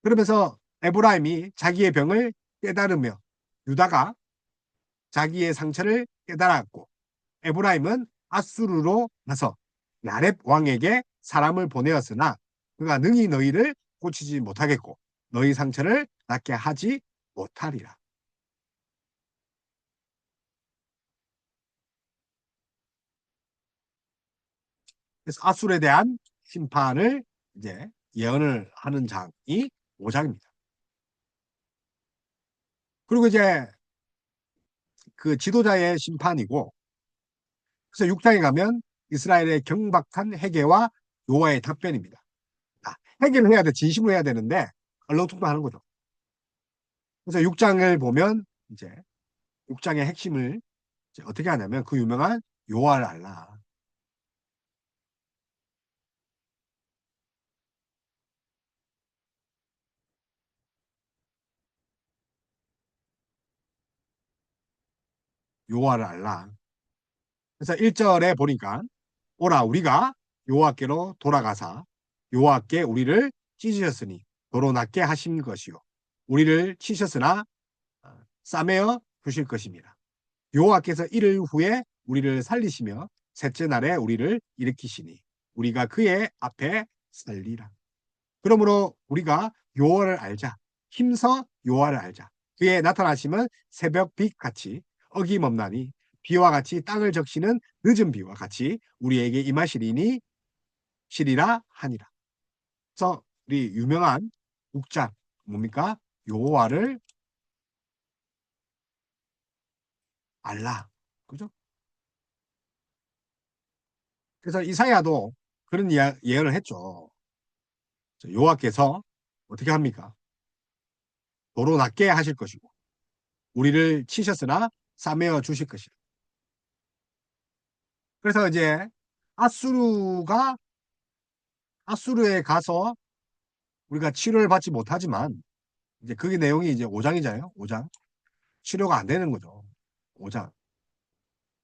그러면서 에브라임이 자기의 병을 깨달으며 유다가 자기의 상처를 깨달았고 에브라임은 아수르로 가서 야렙 왕에게 사람을 보내었으나 그가 능히 너희를 고치지 못하겠고 너희 상처를 낫게 하지 못하리라. 그래서 아술에 대한 심판을 이제 예언을 하는 장이 5장입니다. 그리고 이제 그 지도자의 심판이고 그래서 6장에 가면 이스라엘의 경박한 회개와 노아의 답변입니다. 아, 회개를 해야 돼. 진심으로 해야 되는데 얼렁뚱땅하는 거죠. 그래서 6장을 보면 이제 6장의 핵심을 이제 어떻게 하냐면 그 유명한 요할 알라. 요할 알라. 그래서 1절에 보니까 오라 우리가 여호와께로 돌아가사 여호와께 우리를 찢으셨으니 도로 낫게 하신 것이요 우리를 치셨으나 싸매어 주실 것입니다. 여호와께서 이를 후에 우리를 살리시며 셋째 날에 우리를 일으키시니 우리가 그의 앞에 살리라. 그러므로 우리가 여호와를 알자. 힘써 여호와를 알자. 그의 나타나심은 새벽빛 같이 어김없나니 비와 같이 땅을 적시는 늦은 비와 같이 우리에게 임하시리니 시리라 하니라. 그래서 우리 유명한 국장 뭡니까? 여호와를 알라. 그죠? 그래서 이사야도 그런 예언을 했죠. 여호와께서 어떻게 합니까? 도로 낮게 하실 것이고 우리를 치셨으나 싸매어 주실 것이다. 그래서 이제 아수르가 아수르에 가서 우리가 치료를 받지 못하지만 이제 그게 내용이 이제 5장이잖아요. 5장. 치료가 안 되는 거죠. 5장.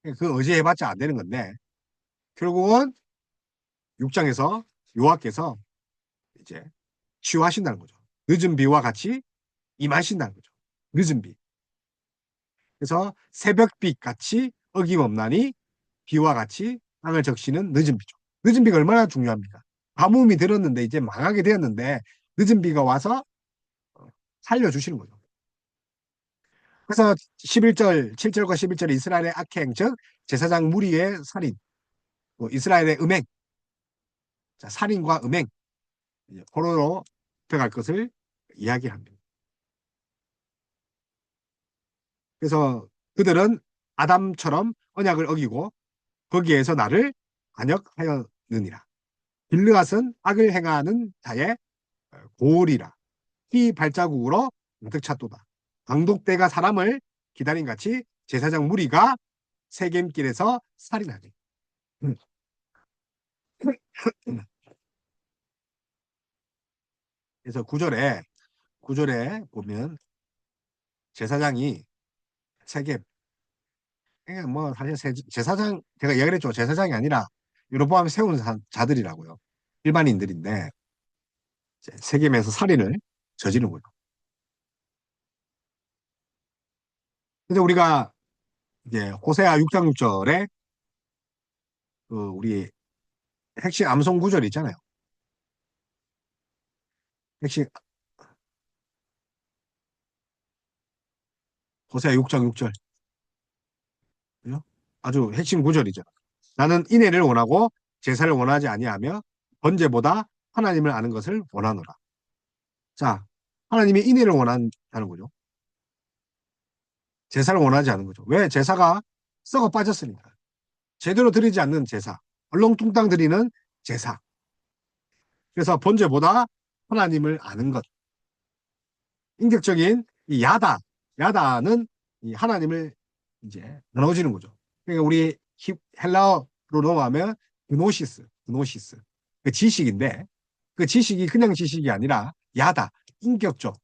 그 의지해봤자 안 되는 건데 결국은 6장에서 여호와께서 이제 치유하신다는 거죠. 늦은 비와 같이 임하신다는 거죠. 늦은 비. 그래서 새벽빛 같이 어김없나니 비와 같이 땅을 적시는 늦은 비죠. 늦은 비가 얼마나 중요합니까? 가뭄이 들었는데 이제 망하게 되었는데 늦은 비가 와서 살려주시는 거죠. 그래서 11절, 7절과 11절 이스라엘의 악행, 즉 제사장 무리의 살인, 뭐 이스라엘의 음행, 자, 살인과 음행, 포로로 들어갈 것을 이야기합니다. 그래서 그들은 아담처럼 언약을 어기고 거기에서 나를 반역하였느니라. 빌르앗은 악을 행하는 자의 고울이라. 피 발자국으로 가득 찼도다. 강독대가 사람을 기다린 같이 제사장 무리가 세겜길에서 살인하니. 그래서 구절에 보면 제사장이 세겜, 그러니까 뭐 사실 제사장 제가 이야기를 했죠. 제사장이 아니라 여로보암 세운 자들이라고요. 일반인들인데 세겜에서 살인을 저지른 거죠. 근데 우리가 이제 호세아 6장 6절에 그 우리 핵심 암송 구절 있잖아요. 핵심 호세아 6장 6절. 아주 핵심 구절이죠. 나는 인애를 원하고 제사를 원하지 아니하며 번제보다 하나님을 아는 것을 원하노라. 자, 하나님이 인애를 원한다는 거죠. 제사를 원하지 않은 거죠. 왜? 제사가 썩어 빠졌으니까. 제대로 드리지 않는 제사, 얼렁뚱땅 드리는 제사. 그래서 번제보다 하나님을 아는 것. 인격적인 이 야다는 이 하나님을 이제 나눠지는 거죠. 그러니까 우리 헬라어로 넘어가면 그노시스. 그 지식인데 그 지식이 그냥 지식이 아니라 야다, 인격적,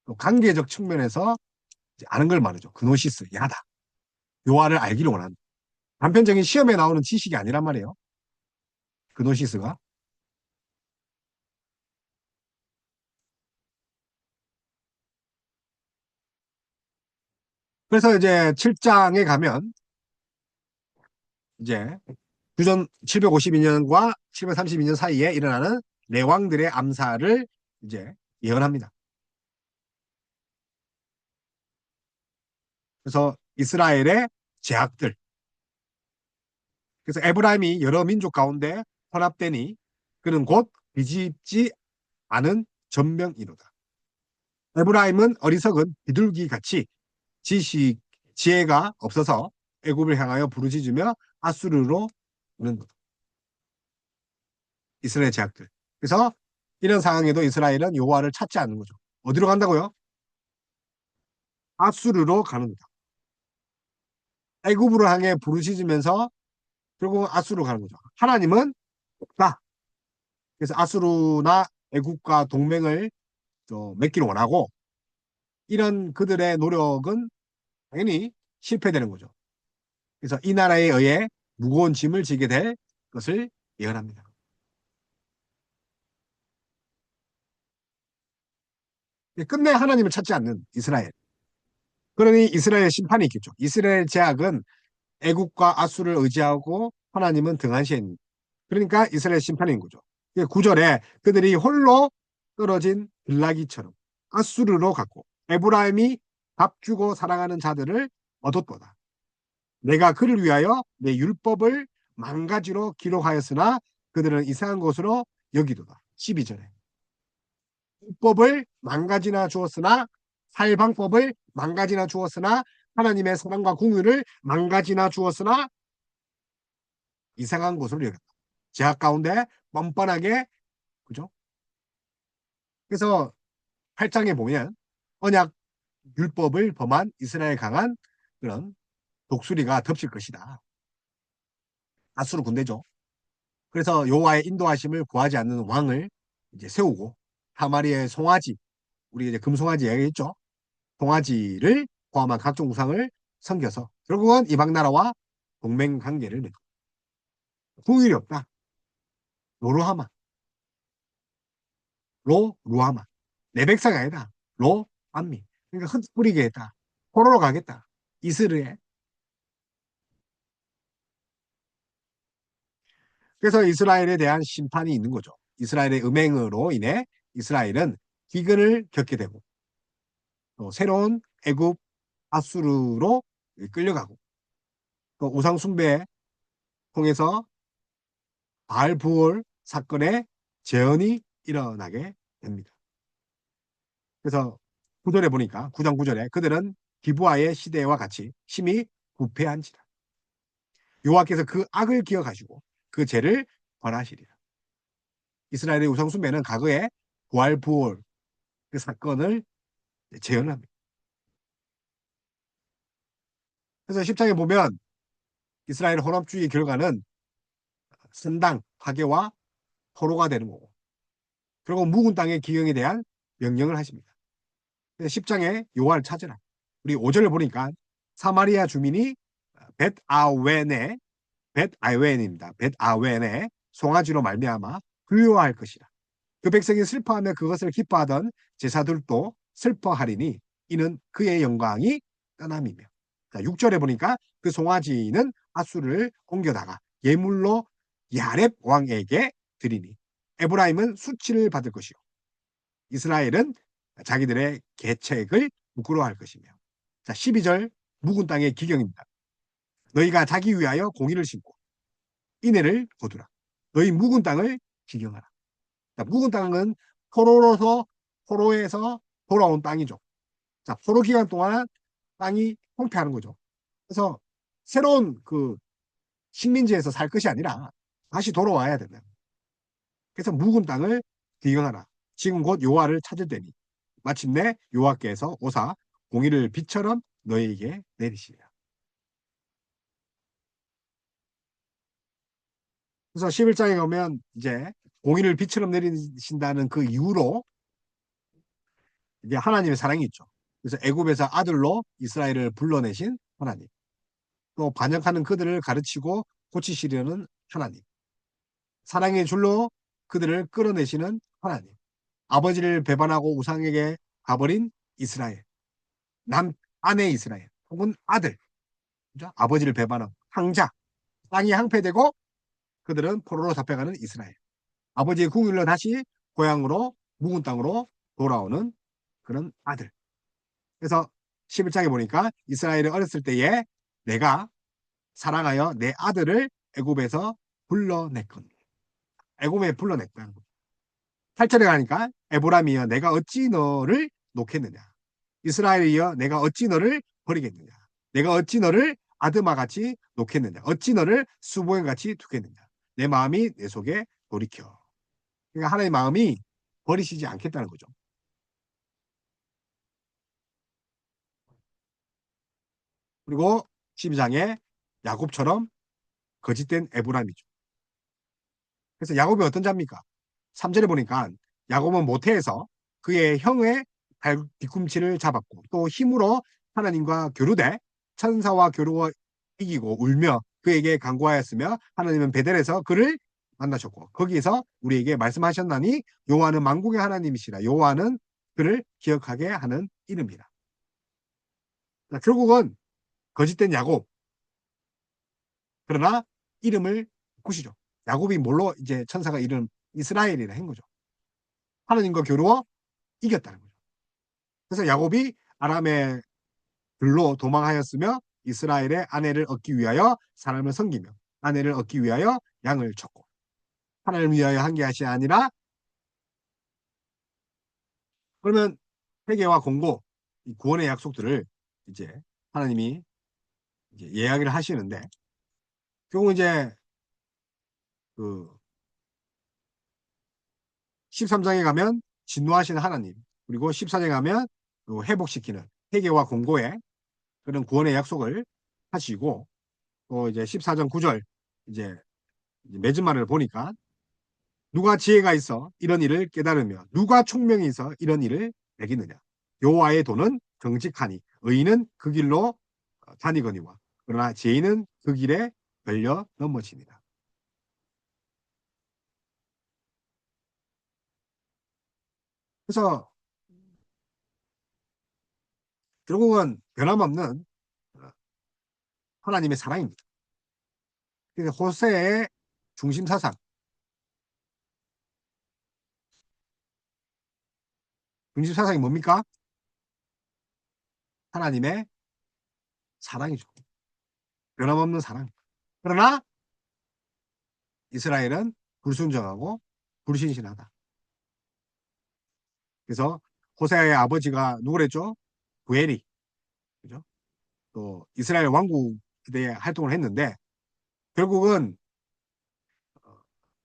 또 관계적 측면에서 이제 아는 걸 말하죠. 그노시스, 야다. 요하를 알기를 원한다. 단편적인 시험에 나오는 지식이 아니란 말이에요. 그노시스가. 그래서 이제 7장에 가면 이제 주전 752년과 732년 사이에 일어나는 내왕들의 암살을 이제 예언합니다. 그래서 이스라엘의 제약들. 그래서 에브라임이 여러 민족 가운데 혼합되니 그는 곧 뒤집지 않은 전명이로다. 에브라임은 어리석은 비둘기 같이 지식 지혜가 없어서 애굽을 향하여 부르짖으며 아수르로 오는 것. 이스라엘 제약들. 그래서 이런 상황에도 이스라엘은 여호와를 찾지 않는 거죠. 어디로 간다고요? 아수르로 가는 거다. 애굽으로 향해 부르짖으면서 결국 아수르로 가는 거죠. 하나님은 없다. 그래서 아수르나 애국과 동맹을 맺기를 원하고 이런 그들의 노력은 당연히 실패되는 거죠. 그래서 이 나라에 의해 무거운 짐을 지게 될 것을 예언합니다. 끝내 하나님을 찾지 않는 이스라엘. 그러니 이스라엘 심판이 있겠죠. 이스라엘 제약은 애국과 아수를 의지하고 하나님은 등한시에 있는. 그러니까 이스라엘 심판인 거죠. 9절에 그들이 홀로 떨어진 빌라기처럼 아수르로 갔고 에브라임이 밥 주고 사랑하는 자들을 얻었도다. 내가 그를 위하여 내 율법을 망가지로 기록하였으나 그들은 이상한 것으로 여기도다. 12절에 율법을 망가지나 주었으나 살 방법을 망가지나 주었으나 하나님의 사랑과 공의를 망가지나 주었으나 이상한 것으로 여겼다. 제약 가운데 뻔뻔하게 그죠? 그래서 8장에 보면 언약 율법을 범한 이스라엘 강한 그런 독수리가 덮칠 것이다. 아수르 군대죠. 그래서 여호와의 인도하심을 구하지 않는 왕을 이제 세우고 한 마리의 송아지, 우리 이제 금송아지 얘기했죠. 송아지를 포함한 각종 우상을 섬겨서 결국은 이방 나라와 동맹 관계를 맺고 후일이 없다. 로루하마, 로루하마. 내 백성이 아니다. 로 안미. 그러니까 흩뿌리게 했다. 포로로 가겠다. 이스르에. 그래서 이스라엘에 대한 심판이 있는 거죠. 이스라엘의 음행으로 인해 이스라엘은 기근을 겪게 되고 또 새로운 애굽 아수르로 끌려가고 또 우상 숭배 통해서 바알부올 사건의 재현이 일어나게 됩니다. 그래서 구절에 보니까 9장 9절에 그들은 기브아의 시대와 같이 심히 부패한지라. 여호와께서 그 악을 기억하시고 그 죄를 벌하시리라. 이스라엘의 우상 숭배는 과거에 부알부올 그 사건을 재현합니다. 그래서 10장에 보면 이스라엘 혼합주의 결과는 선당 파괴와 포로가 되는 거고 그리고 묵은 땅의 기경에 대한 명령을 하십니다. 10장에 요한을 찾으라. 우리 5절을 보니까 사마리아 주민이 벳아웬의 벳아웬입니다. 벳아웬의 송아지로 말미암아 두려워할 것이라. 그 백성이 슬퍼하며 그것을 기뻐하던 제사들도 슬퍼하리니 이는 그의 영광이 떠남이며. 자, 6절에 보니까 그 송아지는 아수를 옮겨다가 예물로 야렙 왕에게 드리니 에브라임은 수치를 받을 것이요 이스라엘은 자기들의 계책을 부끄러워할 것이며. 자, 12절 묵은 땅의 기경입니다. 너희가 자기 위하여 공의를 심고 인애를 거두라. 너희 묵은 땅을 기경하라. 자, 묵은 땅은 포로에서 돌아온 땅이죠. 자, 포로 기간 동안 땅이荒폐하는 거죠. 그래서 새로운 그 식민지에서 살 것이 아니라 다시 돌아와야 된다. 그래서 묵은 땅을 기경하라. 지금 곧 여호와를 찾을 때니 마침내 여호와께서 오사 공의를 빛처럼 너희에게 내리시리라. 그래서 11장에 가면 이제 공의를 빛처럼 내리신다는 그 이유로 이제 하나님의 사랑이 있죠. 그래서 애굽에서 아들로 이스라엘을 불러내신 하나님. 또 반역하는 그들을 가르치고 고치시려는 하나님. 사랑의 줄로 그들을 끌어내시는 하나님. 아버지를 배반하고 우상에게 가버린 이스라엘. 아내 이스라엘. 혹은 아들. 그죠? 아버지를 배반하고 황자. 땅이 항폐되고 그들은 포로로 잡혀가는 이스라엘. 아버지의 궁일로 다시 고향으로 묵은 땅으로 돌아오는 그런 아들. 그래서 11장에 보니까 이스라엘이 어렸을 때에 내가 사랑하여 내 아들을 애굽에서 불러냈거든. 애굽에 불러냈다는 거죠. 8절에 가니까 에보람이여 내가 어찌 너를 놓겠느냐. 이스라엘이여 내가 어찌 너를 버리겠느냐. 내가 어찌 너를 아드마같이 놓겠느냐. 어찌 너를 수보행같이 두겠느냐. 내 마음이 내 속에 돌이켜. 그러니까 하나님의 마음이 버리시지 않겠다는 거죠. 그리고 12장에 야곱처럼 거짓된 에브라임이죠. 그래서 야곱이 어떤 자입니까? 3절에 보니까 야곱은 모태에서 그의 형의 뒤꿈치를 잡았고 또 힘으로 하나님과 교류돼 천사와 교류어 이기고 울며 그에게 간구하였으며 하나님은 베델에서 그를 만나셨고 거기에서 우리에게 말씀하셨나니 여호와는 만국의 하나님이시라. 여호와는 그를 기억하게 하는 이름이라. 결국은 거짓된 야곱. 그러나 이름을 바꾸시죠. 야곱이 뭘로 이제 천사가 이름 이스라엘이라 한 거죠. 하나님과 교류어 이겼다는 거죠. 그래서 야곱이 아람의 들로 도망하였으며 이스라엘의 아내를 얻기 위하여 사람을 섬기며 아내를 얻기 위하여 양을 쳤고 하나님을 위하여 한 것이 아니라. 그러면 회개와 공고 이 구원의 약속들을 이제 하나님이 이제 이야기를 하시는데 결국 이제 그 13장에 가면 진노하시는 하나님 그리고 14장에 가면 회복시키는 회개와 공고의 그런 구원의 약속을 하시고 또 이제 14장 9절 이제 맺은 말을 보니까 누가 지혜가 있어 이런 일을 깨달으며 누가 총명이 있어 이런 일을 매기느냐. 여호와의 도는 정직하니 의인은 그 길로 다니거니와 그러나 죄인은 그 길에 걸려 넘어지니라. 그래서 결국은 변함없는 하나님의 사랑입니다. 그래서 호세의 중심 사상 중심 사상이 뭡니까? 하나님의 사랑이죠. 변함없는 사랑. 그러나 이스라엘은 불순종하고 불신실하다. 그래서 호세아의 아버지가 누구랬죠? 부엘이. 그죠? 또 이스라엘 왕국 시대에 활동을 했는데 결국은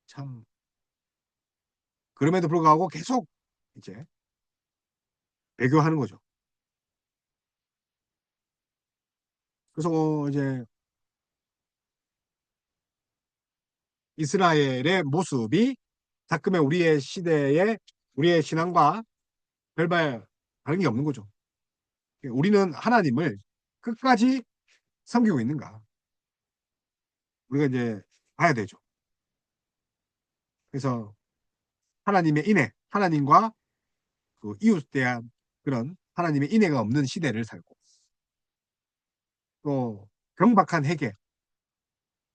참 그럼에도 불구하고 계속 이제 배교하는 거죠. 그래서 이제 이스라엘의 모습이 가끔의 우리의 시대에 우리의 신앙과 별반 다른 게 없는 거죠. 우리는 하나님을 끝까지 섬기고 있는가? 우리가 이제 봐야 되죠. 그래서 하나님의 인애, 하나님과 그 이웃에 대한 그런 하나님의 인애가 없는 시대를 살고 또 경박한 회개.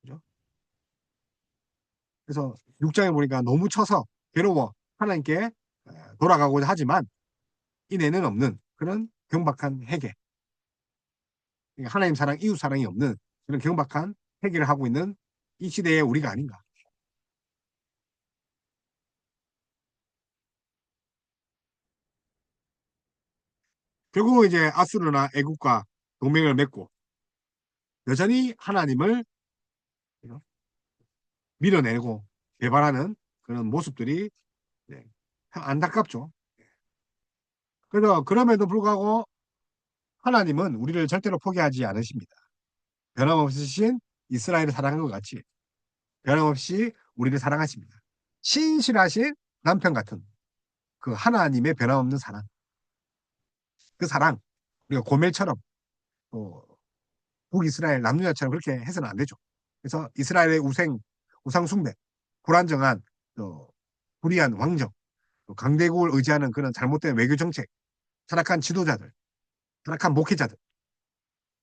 그죠? 그래서 6장에 보니까 너무 쳐서 괴로워 하나님께 돌아가고자 하지만 인애는 없는 그런 경박한 회개. 그러니까 하나님 사랑, 이웃 사랑이 없는 그런 경박한 회개를 하고 있는 이 시대에 우리가 아닌가. 결국은 이제 아수르나 애국과 동맹을 맺고 여전히 하나님을 밀어내고 개발하는 그런 모습들이 참 안타깝죠. 그래서 그럼에도 불구하고 하나님은 우리를 절대로 포기하지 않으십니다. 변함없으신 이스라엘을 사랑한 것 같이 변함없이 우리를 사랑하십니다. 신실하신 남편 같은 그 하나님의 변함없는 사랑. 그 사랑, 우리가 고멜처럼 또 북이스라엘 남유다처럼 그렇게 해서는 안 되죠. 그래서 이스라엘의 우상 숭배, 불안정한 불의한 왕정, 강대국을 의지하는 그런 잘못된 외교 정책, 타락한 지도자들, 타락한 목회자들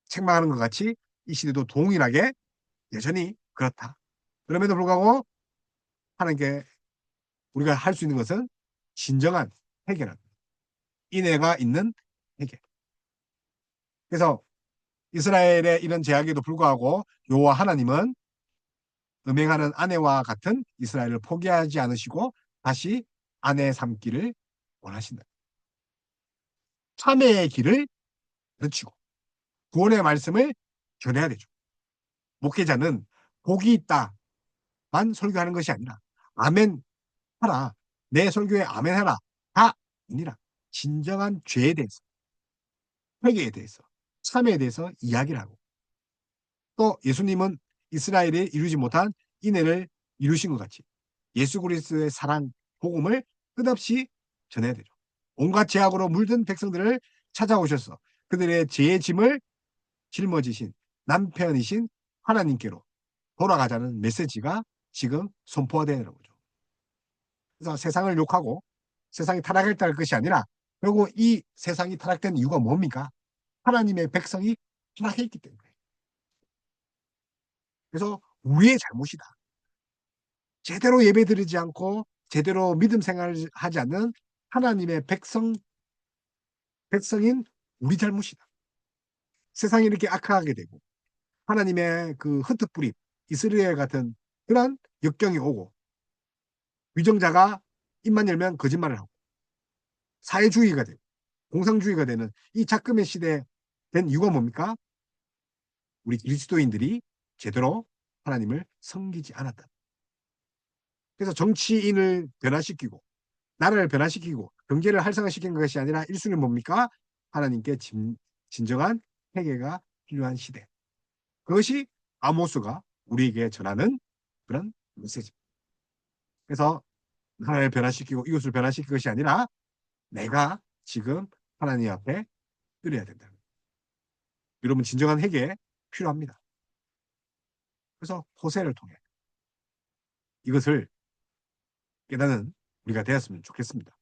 책망하는 것 같이 이 시대도 동일하게 여전히 그렇다. 그럼에도 불구하고 하나님께 우리가 할 수 있는 것은 진정한 해결은 인애가 있는 해결. 그래서 이스라엘의 이런 제약에도 불구하고 여호와 하나님은 음행하는 아내와 같은 이스라엘을 포기하지 않으시고 다시 아내 삼기를 원하신다. 참회의 길을 늦추고 구원의 말씀을 전해야 되죠. 목회자는 복이 있다만 설교하는 것이 아니라 아멘 하라. 내 설교에 아멘 하라. 다 아니라 진정한 죄에 대해서, 회개에 대해서, 참회에 대해서 이야기를 하고 또 예수님은 이스라엘이 이루지 못한 인애를 이루신 것 같이 예수 그리스도의 사랑, 복음을 끝없이 전해야 되죠. 온갖 죄악으로 물든 백성들을 찾아오셔서 그들의 죄의 짐을 짊어지신 남편이신 하나님께로 돌아가자는 메시지가 지금 선포되는 거죠. 그래서 세상을 욕하고 세상이 타락했다는 것이 아니라 결국 이 세상이 타락된 이유가 뭡니까? 하나님의 백성이 타락했기 때문에. 그래서 우리의 잘못이다. 제대로 예배드리지 않고 제대로 믿음 생활을 하지 않는 하나님의 백성인 우리 잘못이다. 세상이 이렇게 악화하게 되고 하나님의 그 흩어뿌림 이스라엘 같은 그런 역경이 오고 위정자가 입만 열면 거짓말을 하고 사회주의가 되고 공산주의가 되는 이 작금의 시대에 된 이유가 뭡니까? 우리 그리스도인들이 제대로 하나님을 섬기지 않았다. 그래서 정치인을 변화시키고 나라를 변화시키고 경제를 활성화시킨 것이 아니라 1순위는 뭡니까? 하나님께 진정한 회개가 필요한 시대. 그것이 아모스가 우리에게 전하는 그런 메시지입니다. 그래서 나라를 변화시키고 이웃을 변화시킬 것이 아니라 내가 지금 하나님 앞에 드려야 된다. 여러분 진정한 회개 필요합니다. 그래서 호세를 통해 이것을 깨닫는 우리가 되었으면 좋겠습니다.